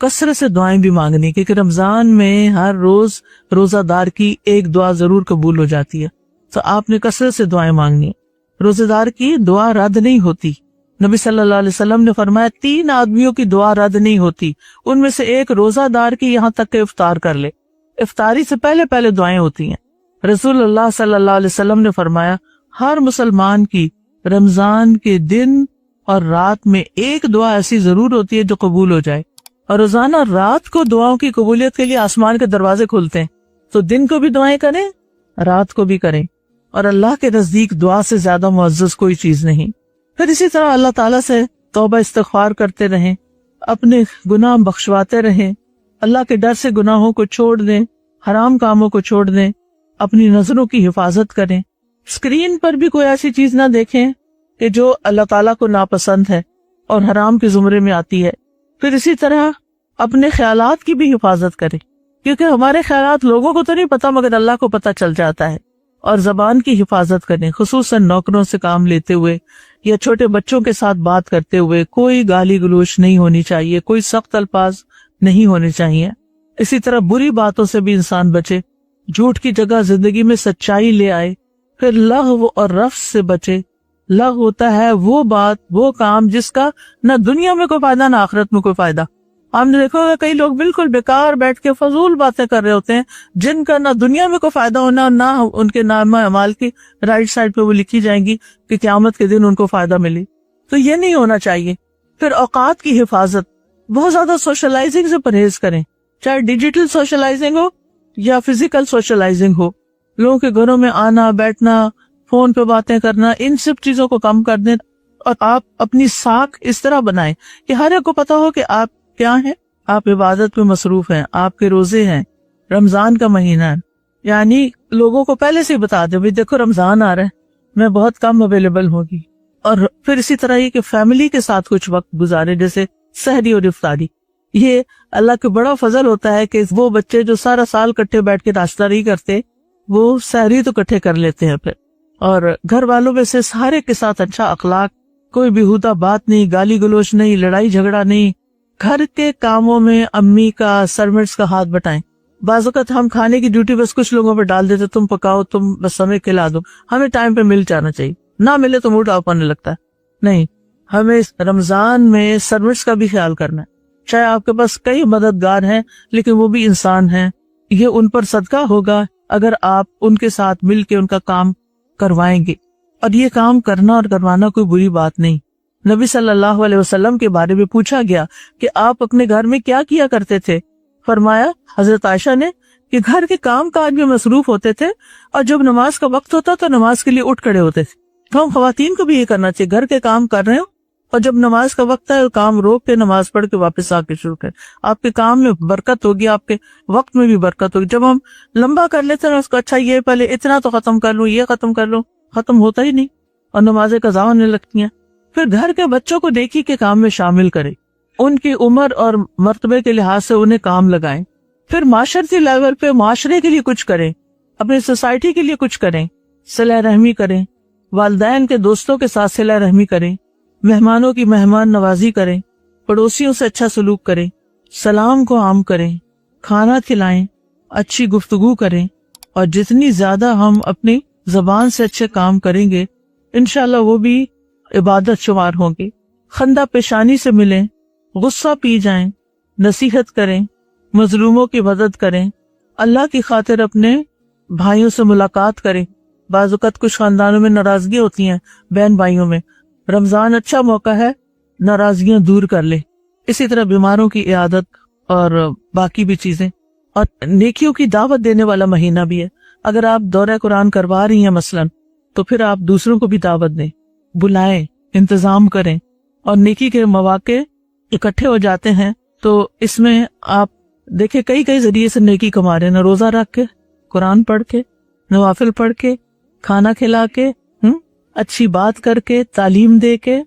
کثرت سے دعائیں بھی مانگنی، کیونکہ رمضان میں ہر روز روزہ دار کی ایک دعا ضرور قبول ہو جاتی ہے، تو آپ نے کثرت سے دعائیں مانگنی. روزہ دار کی دعا رد نہیں ہوتی. نبی صلی اللہ علیہ وسلم نے فرمایا 3 آدمیوں کی دعا رد نہیں ہوتی، ان میں سے ایک روزہ دار کی یہاں تک کہ افطار کر لے. افطاری سے پہلے دعائیں ہوتی ہیں. رسول اللہ صلی اللہ علیہ وسلم نے فرمایا ہر مسلمان کی رمضان کے دن اور رات میں ایک دعا ایسی ضرور ہوتی ہے جو قبول ہو جائے، اور روزانہ رات کو دعاؤں کی قبولیت کے لیے آسمان کے دروازے کھلتے ہیں. تو دن کو بھی دعائیں کریں، رات کو بھی کریں، اور اللہ کے نزدیک دعا سے زیادہ معزز کوئی چیز نہیں. پھر اسی طرح اللہ تعالیٰ سے توبہ استغفار کرتے رہیں، اپنے گناہ بخشواتے رہیں، اللہ کے ڈر سے گناہوں کو چھوڑ دیں، حرام کاموں کو چھوڑ دیں، اپنی نظروں کی حفاظت کریں. اسکرین پر بھی کوئی ایسی چیز نہ دیکھیں کہ جو اللہ تعالیٰ کو ناپسند ہے اور حرام کے زمرے میں آتی ہے. پھر اسی طرح اپنے خیالات کی بھی حفاظت کریں، کیونکہ ہمارے خیالات لوگوں کو تو نہیں پتا مگر اللہ کو پتا چل جاتا ہے. اور زبان کی حفاظت کریں، خصوصاً نوکروں سے کام لیتے ہوئے یا چھوٹے بچوں کے ساتھ بات کرتے ہوئے کوئی گالی گلوچ نہیں ہونی چاہیے، کوئی سخت الفاظ نہیں ہونے چاہیے. اسی طرح بری باتوں سے بھی انسان بچے، جھوٹ کی جگہ زندگی میں سچائی لے آئے. پھر لغو اور رفث سے بچے. لغو ہوتا ہے وہ بات، وہ کام جس کا نہ دنیا میں کوئی فائدہ نہ آخرت میں کوئی فائدہ. ہم نے دیکھا ہوگا کئی لوگ بالکل بیکار بیٹھ کے فضول باتیں کر رہے ہوتے ہیں جن کا نہ دنیا میں کوئی فائدہ ہونا اور نہ ان کے نامہ اعمال کی رائٹ سائڈ پہ وہ لکھی جائیں گی کہ قیامت کے دن ان کو فائدہ ملے. تو یہ نہیں ہونا چاہیے. پھر اوقات کی حفاظت، بہت زیادہ سوشلائزنگ سے پرہیز کریں، چاہے ڈیجیٹل سوشلائزنگ ہو یا فزیکل سوشلائزنگ ہو. لوگوں کے گھروں میں آنا بیٹھنا، فون پہ باتیں کرنا، ان سب چیزوں کو کم کر دیں، اور آپ اپنی ساکھ اس طرح بنائیں کہ ہر ایک کو پتا ہو کہ آپ کیا ہیں. آپ عبادت میں مصروف ہیں، آپ کے روزے ہیں، رمضان کا مہینہ ہے، یعنی لوگوں کو پہلے سے بتا دیں بھائی دیکھو رمضان آ رہا ہے، میں بہت کم اویلیبل ہوگی، اور پھر اسی طرح یہ کہ فیملی کے ساتھ کچھ وقت گزارے، جیسے سحری اور افطاری. یہ اللہ کا بڑا فضل ہوتا ہے کہ وہ بچے جو سارا سال کٹھے بیٹھ کے ناشتہ نہیں کرتے، وہ سحری تو کٹھے کر لیتے ہیں پھر. اور گھر والوں میں سے سارے کے ساتھ اچھا اخلاق، کوئی بیہودہ بات نہیں، گالی گلوچ نہیں، لڑائی جھگڑا نہیں. گھر کے کاموں میں امی کا، سرونٹس کا ہاتھ بٹائیں. بعض اوقات ہم کھانے کی ڈیوٹی بس کچھ لوگوں پہ ڈال دیتے، تم پکاؤ، تم بس ہمیں کھلا دو. ہمیں ٹائم پہ مل جانا چاہیے، نہ ملے تو موڈ آف ہونے لگتا ہے. نہیں، ہمیں رمضان میں سرونٹس کا بھی خیال کرنا ہے. چاہے آپ کے پاس کئی مددگار ہیں لیکن وہ بھی انسان ہیں. یہ ان پر صدقہ ہوگا اگر آپ ان کے ساتھ مل کے ان کا کام کروائیں گے. اور یہ کام کرنا اور کروانا کوئی بری بات نہیں. نبی صلی اللہ علیہ وسلم کے بارے میں پوچھا گیا کہ آپ اپنے گھر میں کیا کیا کرتے تھے. فرمایا حضرت عائشہ نے کہ گھر کے کام کاج میں مصروف ہوتے تھے، اور جب نماز کا وقت ہوتا تو نماز کے لیے اٹھ کھڑے ہوتے تھے. تو ہم خواتین کو بھی یہ کرنا چاہیے، گھر کے کام کر رہے ہو اور جب نماز کا وقت ہے کام روک کے نماز پڑھ کے واپس آ کے شروع کریں. آپ کے کام میں برکت ہوگی، آپ کے وقت میں بھی برکت ہوگی. جب ہم لمبا کر لیتے ہیں اس کو، اچھا یہ پہلے اتنا تو ختم کر لوں، یہ ختم کر لوں، ختم ہوتا ہی نہیں اور نمازیں قضا ہونے لگتی ہیں. پھر گھر کے بچوں کو دیکھی کے کام میں شامل کریں، ان کی عمر اور مرتبے کے لحاظ سے انہیں کام لگائیں. پھر معاشرتی لیول پہ معاشرے کے لیے کچھ کریں، اپنی سوسائٹی کے لیے کچھ کریں. صلہ رحمی کریں، والدین کے دوستوں کے ساتھ صلہ رحمی کریں، مہمانوں کی مہمان نوازی کریں، پڑوسیوں سے اچھا سلوک کریں، سلام کو عام کریں، کھانا کھلائیں، اچھی گفتگو کریں. اور جتنی زیادہ ہم اپنی زبان سے اچھے کام کریں گے انشاءاللہ وہ بھی عبادت شمار ہوں گے. خندہ پیشانی سے ملیں، غصہ پی جائیں، نصیحت کریں، مظلوموں کی مدد کریں، اللہ کی خاطر اپنے بھائیوں سے ملاقات کریں. بعض اوقات کچھ خاندانوں میں ناراضگی ہوتی ہیں بہن بھائیوں میں، رمضان اچھا موقع ہے ناراضگیاں دور کر لے. اسی طرح بیماروں کی عیادت اور باقی بھی چیزیں، اور نیکیوں کی دعوت دینے والا مہینہ بھی ہے. اگر آپ دورہ قرآن کروا رہی ہیں مثلاً، تو پھر آپ دوسروں کو بھی دعوت دیں، بلائیں، انتظام کریں. اور نیکی کے مواقع اکٹھے ہو جاتے ہیں تو اس میں آپ دیکھیں کئی ذریعے سے نیکی کما رہے ہیں، روزہ رکھ کے، قرآن پڑھ کے، نوافل پڑھ کے، کھانا کھلا کے، اچھی بات کر کے، تعلیم دے کے،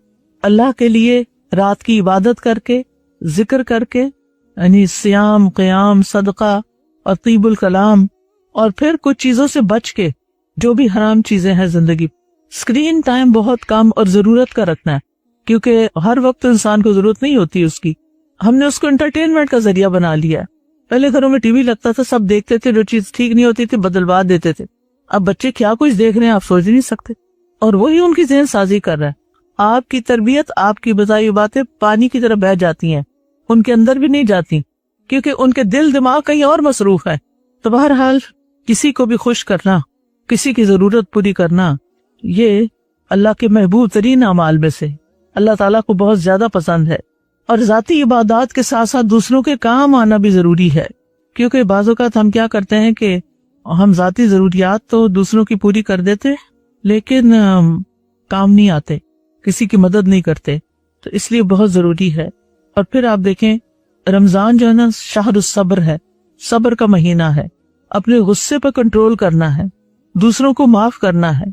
اللہ کے لیے رات کی عبادت کر کے، ذکر کر کے، یعنی صیام، قیام، صدقہ اور طیب الکلام. اور پھر کچھ چیزوں سے بچ کے، جو بھی حرام چیزیں ہیں زندگی. اسکرین ٹائم بہت کم اور ضرورت کا رکھنا ہے، کیونکہ ہر وقت انسان کو ضرورت نہیں ہوتی اس کی. ہم نے اس کو انٹرٹینمنٹ کا ذریعہ بنا لیا ہے. پہلے گھروں میں ٹی وی لگتا تھا، سب دیکھتے تھے، جو چیز ٹھیک نہیں ہوتی تھی بدلوا دیتے تھے. اب بچے کیا کچھ دیکھ رہے ہیں آپ سوچ نہیں سکتے، اور وہی ان کی ذہن سازی کر رہا ہے. آپ کی تربیت، آپ کی بتائی ہوئی باتیں پانی کی طرح بہہ جاتی ہیں، ان کے اندر بھی نہیں جاتی، کیونکہ ان کے دل دماغ کہیں اور مصروف ہے. تو بہرحال کسی کو بھی خوش کرنا، کسی کی ضرورت پوری کرنا، یہ اللہ کے محبوب ترین اعمال میں سے اللہ تعالیٰ کو بہت زیادہ پسند ہے. اور ذاتی عبادات کے ساتھ ساتھ دوسروں کے کام آنا بھی ضروری ہے، کیونکہ بعض اوقات ہم کیا کرتے ہیں کہ ہم ذاتی ضروریات تو دوسروں کی پوری کر دیتے لیکن کام نہیں آتے، کسی کی مدد نہیں کرتے. تو اس لیے بہت ضروری ہے. اور پھر آپ دیکھیں رمضان جو ہے نا شہر الصبر ہے، صبر کا مہینہ ہے. اپنے غصے پر کنٹرول کرنا ہے، دوسروں کو معاف کرنا ہے،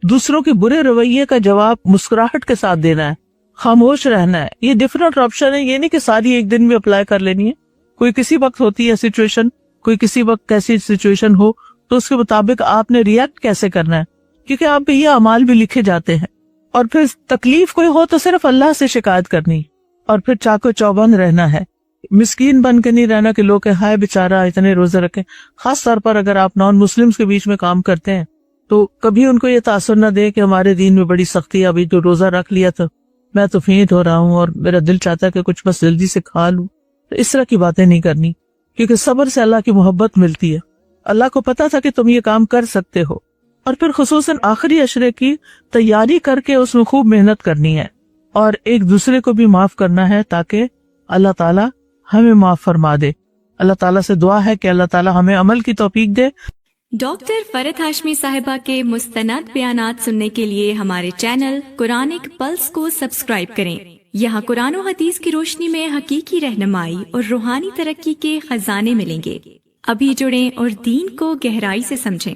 دوسروں کے برے رویے کا جواب مسکراہٹ کے ساتھ دینا ہے، خاموش رہنا ہے. یہ ڈفرنٹ آپشن ہے، یہ نہیں کہ ساری ایک دن میں اپلائی کر لینی ہے. کوئی کسی وقت ہوتی ہے سچویشن، کوئی کسی وقت کیسی سچویشن ہو تو اس کے مطابق آپ نے ریئیکٹ کیسے کرنا ہے، کیونکہ آپ پہ یہ اعمال بھی لکھے جاتے ہیں. اور پھر تکلیف کوئی ہو تو صرف اللہ سے شکایت کرنی، اور پھر چاقو چوبند رہنا ہے. مسکین بن کے نہیں رہنا کہ لوگ کہ ہائے بیچارہ اتنے روزے رکھے. خاص طور پر اگر آپ نان مسلمز کے بیچ میں کام کرتے ہیں تو کبھی ان کو یہ تاثر نہ دے کہ ہمارے دین میں بڑی سختی ہے، ابھی جو روزہ رکھ لیا تو میں تو فینٹ ہو رہا ہوں اور میرا دل چاہتا ہے کہ کچھ بس جلدی سے کھا لوں. تو اس طرح کی باتیں نہیں کرنی، کیونکہ صبر سے اللہ کی محبت ملتی ہے. اللہ کو پتا تھا کہ تم یہ کام کر سکتے ہو. اور پھر خصوصاً آخری عشرے کی تیاری کر کے اس میں خوب محنت کرنی ہے اور ایک دوسرے کو بھی معاف کرنا ہے تاکہ اللہ تعالیٰ ہمیں معاف فرما دے. اللہ تعالیٰ سے دعا ہے کہ اللہ تعالیٰ ہمیں عمل کی توفیق دے. ڈاکٹر فرحت ہاشمی صاحبہ کے مستند بیانات سننے کے لیے ہمارے چینل قرآنک پلس کو سبسکرائب کریں. یہاں قرآن و حدیث کی روشنی میں حقیقی رہنمائی اور روحانی ترقی کے خزانے ملیں گے. ابھی جڑیں اور دین کو گہرائی سے سمجھیں.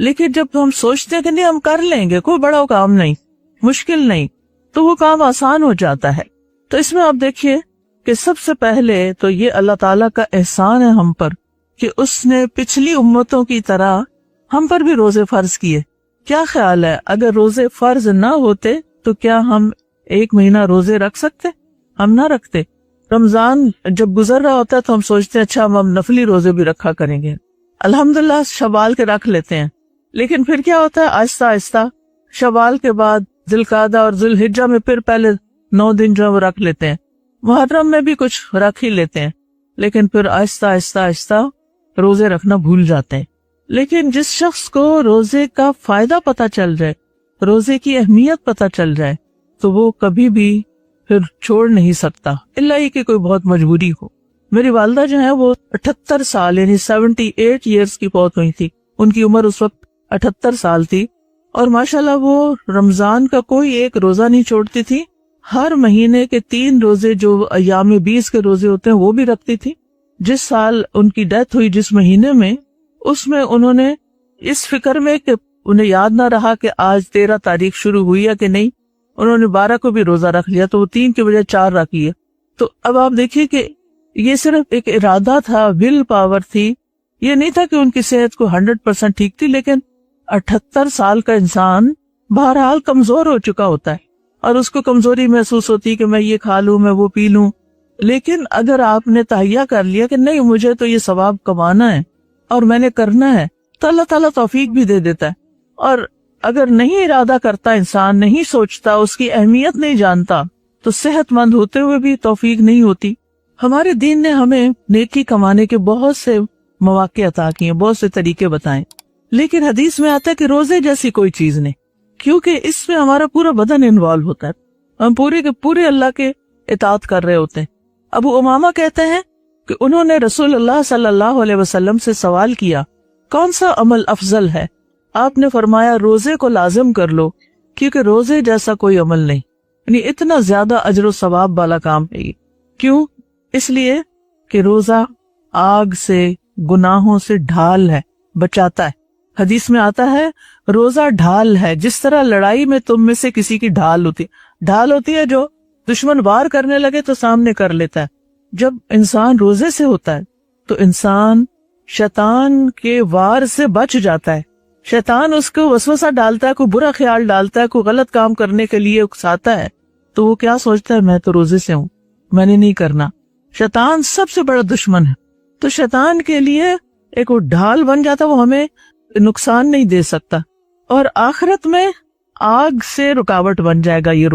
لیکن جب ہم سوچتے ہیں کہ نہیں ہم کر لیں گے، کوئی بڑا کام نہیں، مشکل نہیں، تو وہ کام آسان ہو جاتا ہے۔ تو اس میں آپ دیکھیے کہ سب سے پہلے تو یہ اللہ تعالیٰ کا احسان ہے ہم پر کہ اس نے پچھلی امتوں کی طرح ہم پر بھی روزے فرض کیے۔ کیا خیال ہے اگر روزے فرض نہ ہوتے تو کیا ہم 1 مہینہ روزے رکھ سکتے؟ ہم نہ رکھتے۔ رمضان جب گزر رہا ہوتا ہے تو ہم سوچتے ہیں اچھا ہم نفلی روزے بھی رکھا کریں گے، الحمدللہ شوال کے رکھ لیتے ہیں، لیکن پھر کیا ہوتا ہے آہستہ آہستہ شوال کے بعد ذوالقعدہ اور ذوالحجہ میں پھر پہلے 9 دن جو ہے وہ رکھ لیتے ہیں، محرم میں بھی کچھ رکھ ہی لیتے ہیں، لیکن پھر آہستہ آہستہ آہستہ روزے رکھنا بھول جاتے ہیں۔ لیکن جس شخص کو روزے کا فائدہ پتہ چل جائے، روزے کی اہمیت پتہ چل جائے، تو وہ کبھی بھی پھر چھوڑ نہیں سکتا، الا یہ کہ کوئی بہت مجبوری ہو۔ میری والدہ جو ہے وہ 78 سال یعنی 78 ایئرس کی فوت ہوئی تھی، ان کی عمر اس وقت 78 سال تھی، اور ماشاءاللہ وہ رمضان کا کوئی ایک روزہ نہیں چھوڑتی تھی، ہر مہینے کے 3 روزے جو ایام 20 کے روزے ہوتے ہیں وہ بھی رکھتی تھی۔ جس سال ان کی ڈیتھ ہوئی جس مہینے میں، اس میں انہوں نے اس فکر میں کہ انہیں یاد نہ رہا کہ آج 13 تاریخ شروع ہوئی ہے کہ نہیں، انہوں نے 12 کو بھی روزہ رکھ لیا، تو وہ 3 کے بجائے 4 رکھ لیے۔ تو اب آپ دیکھیے کہ یہ صرف ایک ارادہ تھا، ول پاور تھی، یہ نہیں تھا کہ ان کی صحت کو 100% ٹھیک تھی، لیکن 78 سال کا انسان بہرحال کمزور ہو چکا ہوتا ہے اور اس کو کمزوری محسوس ہوتی کہ میں یہ کھا لوں، میں وہ پی لوں، لیکن اگر آپ نے تہیہ کر لیا کہ نہیں مجھے تو یہ ثواب کمانا ہے اور میں نے کرنا ہے، تو اللہ تعالیٰ توفیق بھی دے دیتا ہے۔ اور اگر نہیں ارادہ کرتا انسان، نہیں سوچتا، اس کی اہمیت نہیں جانتا، تو صحت مند ہوتے ہوئے بھی توفیق نہیں ہوتی۔ ہمارے دین نے ہمیں نیکی کمانے کے بہت سے مواقع عطا کیے، بہت سے طریقے بتائیں، لیکن حدیث میں آتا ہے کہ روزے جیسی کوئی چیز نہیں، کیونکہ اس میں ہمارا پورا بدن انوالو ہوتا ہے، ہم پورے کے پورے اللہ کے اطاعت کر رہے ہوتے ہیں۔ ابو امامہ کہتے ہیں کہ انہوں نے رسول اللہ صلی اللہ علیہ وسلم سے سوال کیا کون سا عمل افضل ہے؟ آپ نے فرمایا روزے کو لازم کر لو، کیونکہ روزے جیسا کوئی عمل نہیں، یعنی اتنا زیادہ اجر و ثواب والا کام ہے یہ۔ کیوں؟ اس لیے کہ روزہ آگ سے، گناہوں سے ڈھال ہے، بچاتا ہے۔ حدیث میں آتا ہے روزہ ڈھال ہے، جس طرح لڑائی میں تم میں سے کسی کی ڈھال ہوتی ہے جو دشمن وار کرنے لگے تو سامنے کر لیتا ہے۔ جب انسان روزے سے ہوتا ہے تو انسان شیطان کے وار سے بچ جاتا ہے۔ شیطان اس کو وسوسہ ڈالتا ہے، کوئی برا خیال ڈالتا ہے، کوئی غلط کام کرنے کے لیے اکساتا ہے، تو وہ کیا سوچتا ہے میں تو روزے سے ہوں، میں نے نہیں کرنا۔ شیطان سب سے بڑا دشمن ہے، تو شیطان کے لیے ایک وہ ڈھال بن جاتا، وہ ہمیں نقصان نہیں دے سکتا، اور آخرت میں آگ سے رکاوٹ بن جائے گا۔ یہ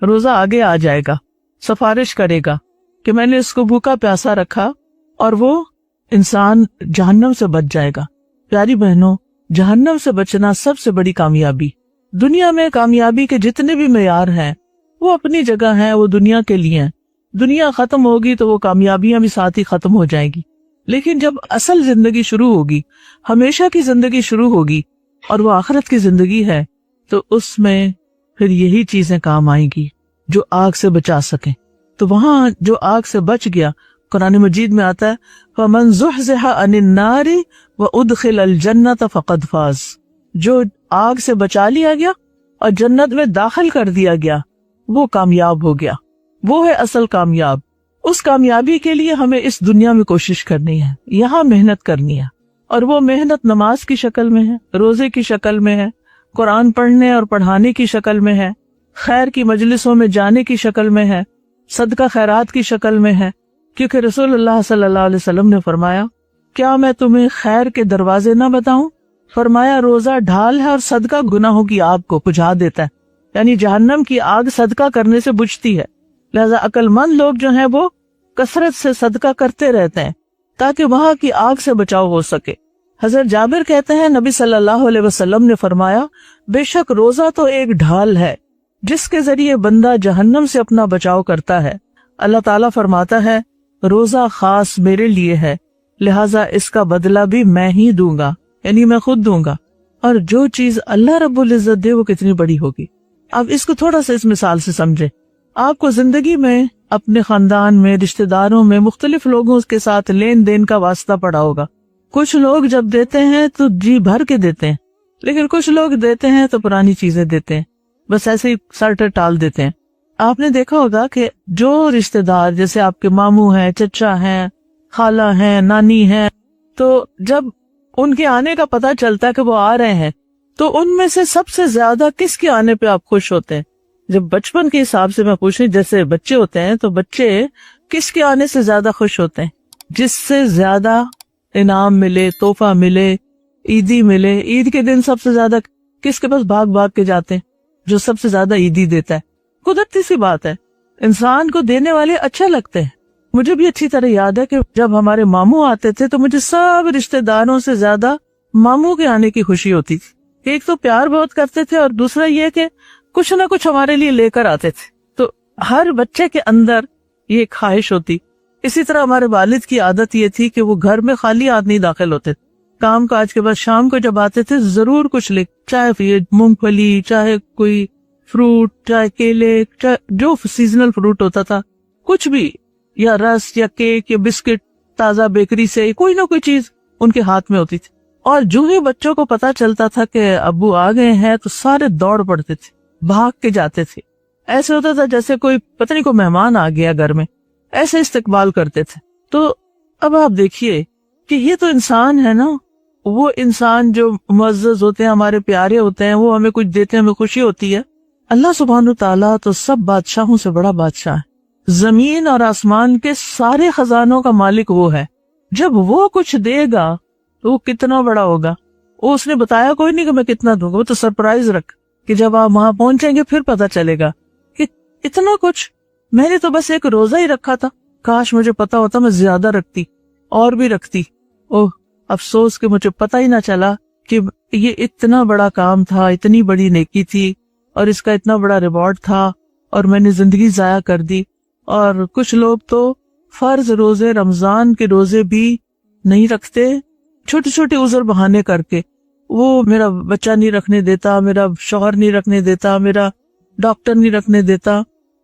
روزہ آگے آ جائے گا، سفارش کرے گا کہ میں نے اس کو بھوکا پیاسا رکھا، اور وہ انسان جہنم سے بچ جائے گا۔ پیاری بہنوں، جہنم سے بچنا سب سے بڑی کامیابی۔ دنیا میں کامیابی کے جتنے بھی معیار ہیں وہ اپنی جگہ ہیں، وہ دنیا کے لیے ہیں۔ دنیا ختم ہوگی تو وہ کامیابیاں بھی ساتھ ہی ختم ہو جائیں گی، لیکن جب اصل زندگی شروع ہوگی، ہمیشہ کی زندگی شروع ہوگی، اور وہ آخرت کی زندگی ہے، تو اس میں پھر یہی چیزیں کام آئیں گی جو آگ سے بچا سکیں۔ تو وہاں جو آگ سے بچ گیا، قرآن مجید میں آتا ہے فَمَنْ زُحْزِحَ عَنِ النَّارِ وَأُدْخِلَ الْجَنَّةَ فَقَدْ فَازَ، جو آگ سے بچا لیا گیا اور جنت میں داخل کر دیا گیا، وہ کامیاب ہو گیا، وہ ہے اصل کامیاب۔ اس کامیابی کے لیے ہمیں اس دنیا میں کوشش کرنی ہے، یہاں محنت کرنی ہے، اور وہ محنت نماز کی شکل میں ہے، روزے کی شکل میں ہے، قرآن پڑھنے اور پڑھانے کی شکل میں ہے، خیر کی مجلسوں میں جانے کی شکل میں ہے، صدقہ خیرات کی شکل میں ہے، کیونکہ رسول اللہ صلی اللہ علیہ وسلم نے فرمایا کیا میں تمہیں خیر کے دروازے نہ بتاؤں؟ فرمایا روزہ ڈھال ہے اور صدقہ گناہوں کی آگ کو بجھا دیتا ہے، یعنی جہنم کی آگ صدقہ کرنے سے بجھتی ہے۔ لہذا عقل مند لوگ جو ہیں وہ کثرت سے صدقہ کرتے رہتے ہیں تاکہ وہاں کی آگ سے بچاؤ ہو سکے۔ حضرت جابر کہتے ہیں نبی صلی اللہ علیہ وسلم نے فرمایا بے شک روزہ تو ایک ڈھال ہے جس کے ذریعے بندہ جہنم سے اپنا بچاؤ کرتا ہے۔ اللہ تعالیٰ فرماتا ہے روزہ خاص میرے لیے ہے، لہٰذا اس کا بدلہ بھی میں ہی دوں گا، یعنی میں خود دوں گا، اور جو چیز اللہ رب العزت دے وہ کتنی بڑی ہوگی۔ اب اس کو تھوڑا سا اس مثال سے سمجھیں۔ آپ کو زندگی میں اپنے خاندان میں، رشتہ داروں میں مختلف لوگوں کے ساتھ لین دین کا واسطہ پڑا ہوگا۔ کچھ لوگ جب دیتے ہیں تو جی بھر کے دیتے ہیں، لیکن کچھ لوگ دیتے ہیں تو پرانی چیزیں دیتے ہیں، بس ایسے ہی سر ٹال دیتے ہیں۔ آپ نے دیکھا ہوگا کہ جو رشتہ دار جیسے آپ کے ماموں ہیں، چچا ہیں، خالہ ہیں، نانی ہیں، تو جب ان کے آنے کا پتہ چلتا ہے کہ وہ آ رہے ہیں تو ان میں سے سب سے زیادہ کس کے آنے پہ آپ خوش ہوتے ہیں؟ جب بچپن کے حساب سے میں پوچھیں، جیسے بچے ہوتے ہیں تو بچے کس کے آنے سے زیادہ خوش ہوتے ہیں؟ جس سے زیادہ انعام ملے، تحفہ ملے، عیدی ملے۔ عید کے دن سب سے زیادہ کس کے پاس بھاگ بھاگ کے جاتے ہیں؟ جو سب سے زیادہ عیدی دیتا ہے۔ قدرتی سی بات ہے، انسان کو دینے والے اچھا لگتے ہیں۔ مجھے بھی اچھی طرح یاد ہے کہ جب ہمارے ماموں آتے تھے تو مجھے سب رشتہ داروں سے زیادہ ماموں کے آنے کی خوشی ہوتی تھی۔ ایک تو پیار بہت کرتے تھے اور دوسرا یہ کہ کچھ نہ کچھ ہمارے لیے لے کر آتے تھے، تو ہر بچے کے اندر یہ خواہش ہوتی۔ اسی طرح ہمارے والد کی عادت یہ تھی کہ وہ گھر میں خالی ہاتھ نہیں داخل ہوتے، کام کاج کے بعد شام کو جب آتے تھے ضرور کچھ لے، چاہے مونگ پھلی، چاہے کوئی فروٹ، چاہے کیلے، چاہے جو سیزنل فروٹ ہوتا تھا، کچھ بھی، یا رس یا کیک یا بسکٹ تازہ بیکری سے، کوئی نہ کوئی چیز ان کے ہاتھ میں ہوتی تھی۔ اور جو ہی بچوں کو پتا چلتا تھا کہ ابو آ گئے ہیں تو سارے دوڑ پڑتے تھے، بھاگ کے جاتے تھے۔ ایسے ہوتا تھا جیسے کوئی پتہ نہیں کوئی مہمان آ گیا گھر میں، ایسے استقبال کرتے تھے۔ تو اب آپ دیکھیے کہ یہ تو انسان ہے نا، وہ انسان جو معزز ہوتے ہیں، ہمارے پیارے ہوتے ہیں، وہ ہمیں کچھ دیتے ہیں، ہمیں خوشی ہوتی ہے۔ اللہ سبحانہ تعالیٰ تو سب بادشاہوں سے بڑا بادشاہ ہے، زمین اور آسمان کے سارے خزانوں کا مالک وہ ہے۔ جب وہ کچھ دے گا تو وہ کتنا بڑا ہوگا، وہ اس نے بتایا کوئی نہیں کہ میں کتنا دوں گا، وہ تو سرپرائز رکھ کہ جب آپ وہاں پہنچیں گے پھر پتا چلے گا کہ اتنا کچھ۔ میں نے تو بس ایک روزہ ہی رکھا تھا، کاش مجھے پتا ہوتا میں زیادہ رکھتی اور بھی رکھتی۔ اوہ افسوس کہ مجھے پتا ہی نہ چلا کہ یہ اتنا بڑا کام تھا، اتنی بڑی نیکی تھی اور اس کا اتنا بڑا ریوارڈ تھا، اور میں نے زندگی ضائع کر دی۔ اور کچھ لوگ تو فرض روزے، رمضان کے روزے بھی نہیں رکھتے، چھوٹے چھوٹے عذر بہانے کر کے۔ وہ میرا بچہ نہیں رکھنے دیتا، میرا شوہر نہیں رکھنے دیتا، میرا ڈاکٹر نہیں رکھنے دیتا۔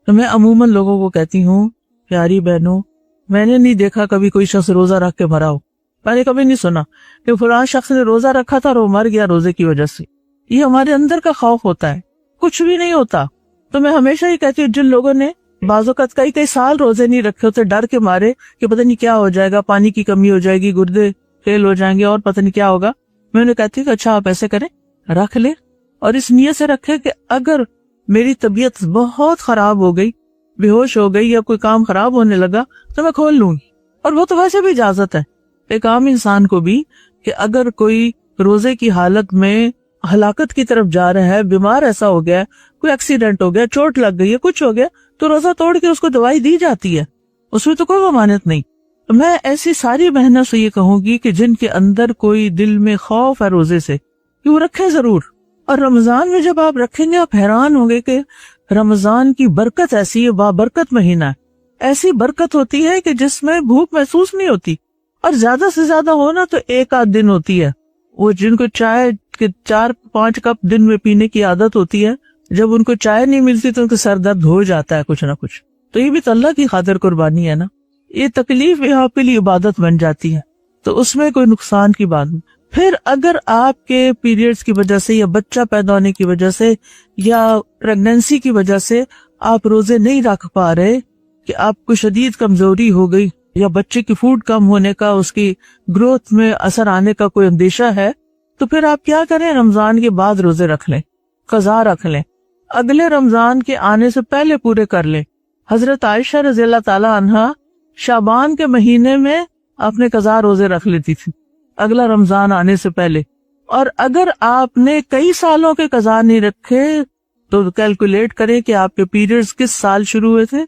تو میں عموماً لوگوں کو کہتی ہوں، پیاری بہنوں، میں نے نہیں دیکھا کبھی کوئی شخص روزہ رکھ کے مرا ہو، میں نے کبھی نہیں سنا کہ فلاں شخص نے روزہ رکھا تھا اور وہ مر گیا روزے کی وجہ سے۔ یہ ہمارے اندر کا خوف ہوتا ہے، کچھ بھی نہیں ہوتا۔ تو میں ہمیشہ ہی کہتی ہوں، جن لوگوں نے بعض اوقات کئی سال روزے نہیں رکھے ہوتے ڈر کے مارے کہ پتہ نہیں کیا ہو جائے گا، پانی کی کمی ہو جائے گی، گردے فیل ہو جائیں گے اور پتہ نہیں کیا ہوگا، میں انہیں کہتی ہوں کہ اچھا آپ ایسے کریں، رکھ لیں اور اس نیت سے رکھیں کہ اگر میری طبیعت بہت خراب ہو گئی، بے ہوش ہو گئی یا کوئی کام خراب ہونے لگا تو میں کھول لوں گی۔ اور وہ تو ویسے بھی اجازت ہے ایک عام انسان کو بھی کہ اگر کوئی روزے کی حالت میں ہلاکت کی طرف جا رہا ہے، بیمار ایسا ہو گیا، کوئی ایکسیڈنٹ ہو گیا، چوٹ لگ گئی ہے، کچھ ہو گیا، تو روزہ توڑ کے اس کو دوائی دی جاتی ہے، اس میں تو کوئی ضمانت نہیں۔ میں ایسی ساری بہنوں سے یہ کہوں گی کہ جن کے اندر کوئی دل میں خوف ہے روزے سے، کہ وہ رکھیں ضرور۔ اور رمضان میں جب آپ رکھیں گے آپ حیران ہوں گے کہ رمضان کی برکت ایسی ہے، بابرکت مہینہ ہے، ایسی برکت ہوتی ہے کہ جس میں بھوک محسوس نہیں ہوتی، اور زیادہ سے زیادہ ہونا تو ایک آدھ دن ہوتی ہے۔ وہ جن کو چائے کے 4-5 کپ دن میں پینے کی عادت ہوتی ہے، جب ان کو چائے نہیں ملتی تو ان کا سر درد ہو جاتا ہے کچھ نہ کچھ۔ تو یہ بھی تو اللہ کی خاطر قربانی ہے نا، یہ تکلیف یہاں کے لیے عبادت بن جاتی ہے، تو اس میں کوئی نقصان کی بات نہیں۔ پھر اگر آپ کے پیریڈز کی وجہ سے یا بچہ پیدا ہونے کی وجہ سے یا پریگنینسی کی وجہ سے آپ روزے نہیں رکھ پا رہے، کہ آپ کو شدید کمزوری ہو گئی یا بچے کی فوڈ کم ہونے کا، اس کی گروتھ میں اثر آنے کا کوئی اندیشہ ہے، تو پھر آپ کیا کریں، رمضان کے بعد روزے رکھ لیں، قضا رکھ لیں، اگلے رمضان کے آنے سے پہلے پورے کر لیں۔ حضرت عائشہ رضی اللہ تعالی عنہا شعبان کے مہینے میں اپنے قضا روزے رکھ لیتی تھی اگلا رمضان آنے سے پہلے۔ اور اگر آپ نے کئی سالوں کے قضا نہیں رکھے تو کیلکولیٹ کریں کہ آپ کے پیریڈز کس سال شروع ہوئے تھے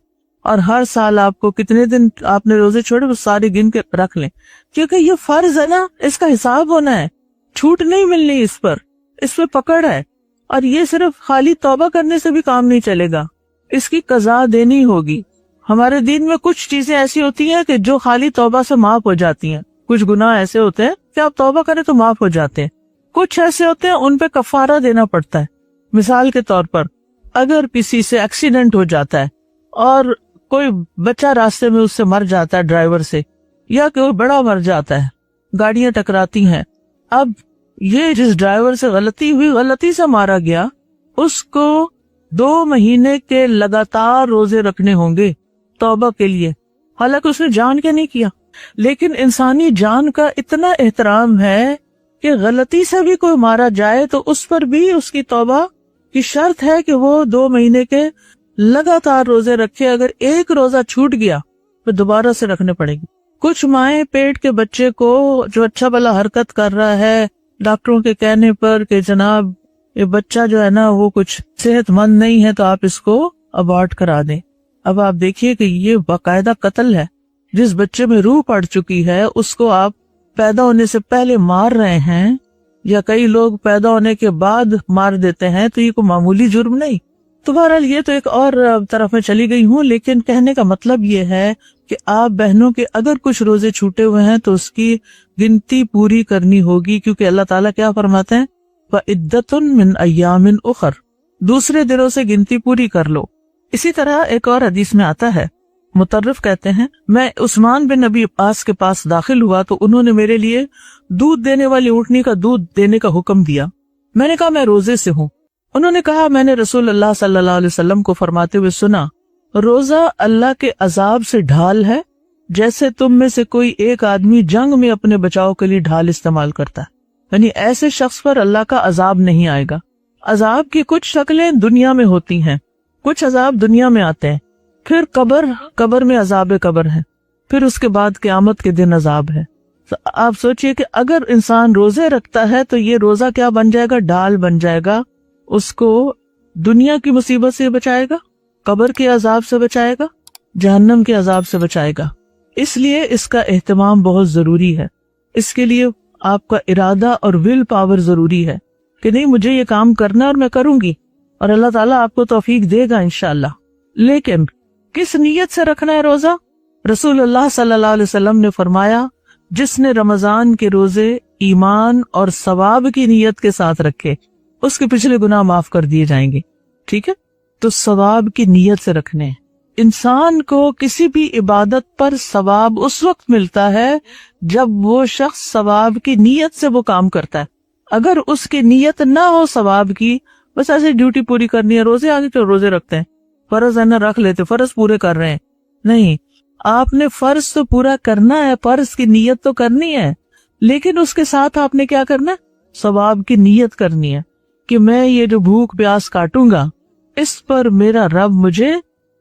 اور ہر سال آپ کو کتنے دن آپ نے روزے چھوڑے، وہ سارے گن کے رکھ لیں، کیونکہ یہ فرض ہے نا، اس کا حساب ہونا ہے، چھوٹ نہیں ملنی، اس پہ پکڑ ہے۔ اور یہ صرف خالی توبہ کرنے سے بھی کام نہیں چلے گا، اس کی قضا دینی ہوگی۔ ہمارے دین میں کچھ چیزیں ایسی ہوتی ہیں کہ جو خالی توبہ سے معاف ہو جاتی ہیں، کچھ گناہ ایسے ہوتے ہیں کہ آپ توبہ کریں تو معاف ہو جاتے ہیں، کچھ ایسے ہوتے ہیں ان پہ کفارہ دینا پڑتا ہے۔ مثال کے طور پر اگر کسی سے ایکسیڈنٹ ہو جاتا ہے اور کوئی بچہ راستے میں اس سے مر جاتا ہے ڈرائیور سے، یا کوئی بڑا مر جاتا ہے، گاڑیاں ٹکراتی ہیں، اب یہ جس ڈرائیور سے غلطی ہوئی، غلطی سے مارا گیا، اس کو 2 مہینے کے لگاتار روزے رکھنے ہوں گے توبہ کے لیے، حالانکہ اس نے جان کے نہیں کیا. لیکن انسانی جان کا اتنا احترام ہے کہ غلطی سے بھی کوئی مارا جائے تو اس پر بھی اس کی توبہ کی شرط ہے کہ وہ 2 مہینے کے لگاتار روزے رکھے. اگر ایک روزہ چھوٹ گیا تو دوبارہ سے رکھنے پڑے گی. کچھ مائیں پیٹ کے بچے کو جو اچھا بھلا حرکت کر رہا ہے، ڈاکٹروں کے کہنے پر کہ جناب یہ بچہ جو ہے نا وہ کچھ صحت مند نہیں ہے تو آپ اس کو ابارٹ کرا دیں. اب آپ دیکھیے کہ یہ باقاعدہ قتل ہے. جس بچے میں روح پڑ چکی ہے اس کو آپ پیدا ہونے سے پہلے مار رہے ہیں، یا کئی لوگ پیدا ہونے کے بعد مار دیتے ہیں، تو یہ کوئی معمولی جرم نہیں. تو بہرحال یہ تو ایک اور طرف میں چلی گئی ہوں، لیکن کہنے کا مطلب یہ ہے کہ آپ بہنوں کے اگر کچھ روزے چھوٹے ہوئے ہیں تو اس کی گنتی پوری کرنی ہوگی، کیونکہ اللہ تعالیٰ کیا فرماتے ہیں، وَعِدَّةٌ مِّنْ أَيَّامٍ أُخَرَ، دوسرے دنوں سے گنتی پوری کر لو. اسی طرح ایک اور حدیث میں آتا ہے، مطرف کہتے ہیں میں عثمان بن نبی عباس کے پاس داخل ہوا تو انہوں نے میرے لیے دودھ دینے والی اونٹنی کا دودھ دینے کا حکم دیا. میں نے کہا میں روزے سے ہوں. انہوں نے کہا میں نے رسول اللہ صلی اللہ علیہ وسلم کو فرماتے ہوئے سنا، روزہ اللہ کے عذاب سے ڈھال ہے، جیسے تم میں سے کوئی ایک آدمی جنگ میں اپنے بچاؤ کے لیے ڈھال استعمال کرتا ہے. یعنی ایسے شخص پر اللہ کا عذاب نہیں آئے گا. عذاب کی کچھ شکلیں دنیا میں ہوتی ہیں، کچھ عذاب دنیا میں آتے ہیں، پھر قبر میں عذاب قبر ہے، پھر اس کے بعد قیامت کے دن عذاب ہے. تو آپ سوچئے کہ اگر انسان روزے رکھتا ہے تو یہ روزہ کیا بن جائے گا، ڈھال بن جائے گا، اس کو دنیا کی مصیبت سے بچائے گا، قبر کے عذاب سے بچائے گا، جہنم کے عذاب سے بچائے گا. اس لیے اس کا اہتمام بہت ضروری ہے. اس کے لیے آپ کا ارادہ اور ول پاور ضروری ہے کہ نہیں مجھے یہ کام کرنا اور میں کروں گی، اور اللہ تعالیٰ آپ کو توفیق دے گا انشاءاللہ. لیکن کس نیت سے رکھنا ہے روزہ؟ رسول اللہ صلی اللہ علیہ وسلم نے فرمایا جس نے رمضان کے روزے ایمان اور ثواب کی نیت کے ساتھ رکھے اس کے پچھلے گناہ معاف کر دیے جائیں گے. ٹھیک ہے، تو ثواب کی نیت سے رکھنے ہیں. انسان کو کسی بھی عبادت پر ثواب اس وقت ملتا ہے جب وہ شخص ثواب کی نیت سے وہ کام کرتا ہے. اگر اس کی نیت نہ ہو ثواب کی، بس ایسے ڈیوٹی پوری کرنی ہے، روزے آگے تو روزے رکھتے ہیں، فرض ہے نا رکھ لیتے، فرض پورے کر رہے ہیں. نہیں، آپ نے فرض تو پورا کرنا ہے، فرض کی نیت تو کرنی ہے، لیکن اس کے ساتھ آپ نے کیا کرنا ہے، ثواب کی نیت کرنی ہے کہ میں یہ جو بھوک پیاس کاٹوں گا اس پر میرا رب مجھے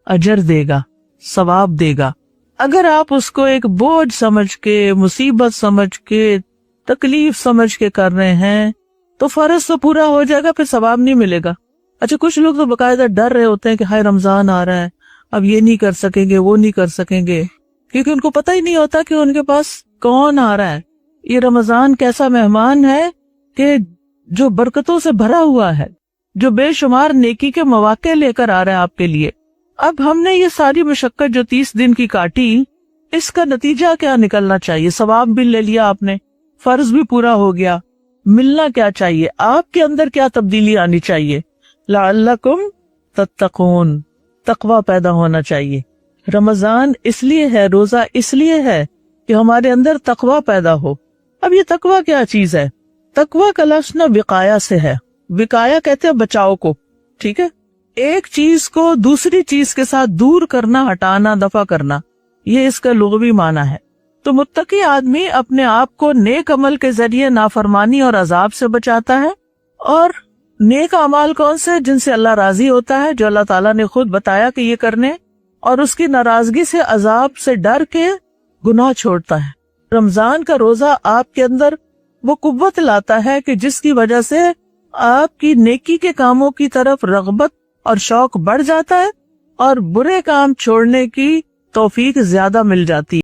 اجر دے گا، ثواب دے گا. اگر آپ اس کو ایک بوجھ سمجھ کے، مصیبت سمجھ کے، تکلیف سمجھ کے کر رہے ہیں تو فرض تو پورا ہو جائے گا، پھر ثواب نہیں ملے گا. اچھا، کچھ لوگ تو باقاعدہ ڈر رہے ہوتے ہیں کہ ہائے رمضان آ رہا ہے، اب یہ نہیں کر سکیں گے، وہ نہیں کر سکیں گے، کیونکہ ان کو پتہ ہی نہیں ہوتا کہ ان کے پاس کون آ رہا ہے. یہ رمضان کیسا مہمان ہے کہ جو برکتوں سے بھرا ہوا ہے، جو بے شمار نیکی کے مواقع لے کر آ رہا ہے آپ کے لیے. اب ہم نے یہ ساری مشقت جو 30 دن کی کاٹی، اس کا نتیجہ کیا نکلنا چاہیے؟ ثواب بھی لے لیا آپ نے، فرض بھی پورا ہو گیا، ملنا کیا چاہیے؟ آپ کے اندر کیا تبدیلی آنی چاہیے؟ لعلکم تتقون، تقوی پیدا ہونا چاہیے. رمضان اس لیے ہے، روزہ اس لیے ہے کہ ہمارے اندر تقوی پیدا ہو. اب یہ تقوی کیا چیز ہے؟ تقوی کا لفظ نہ وقایا سے ہے، وقایا کہتے ہیں بچاؤ کو. ٹھیک ہے، ایک چیز کو دوسری چیز کے ساتھ دور کرنا، ہٹانا، دفع کرنا، یہ اس کا لغوی معنی ہے. تو متقی آدمی اپنے آپ کو نیک عمل کے ذریعے نافرمانی اور عذاب سے بچاتا ہے. اور نیک اعمال کون سے؟ جن سے اللہ راضی ہوتا ہے، جو اللہ تعالیٰ نے خود بتایا کہ یہ کرنے، اور اس کی ناراضگی سے، عذاب سے ڈر کے گناہ چھوڑتا ہے. رمضان کا روزہ آپ کے اندر وہ قوت لاتا ہے کہ جس کی وجہ سے آپ کی نیکی کے کاموں کی طرف رغبت اور شوق بڑھ جاتا ہے اور برے کام چھوڑنے کی توفیق زیادہ مل جاتی ہے.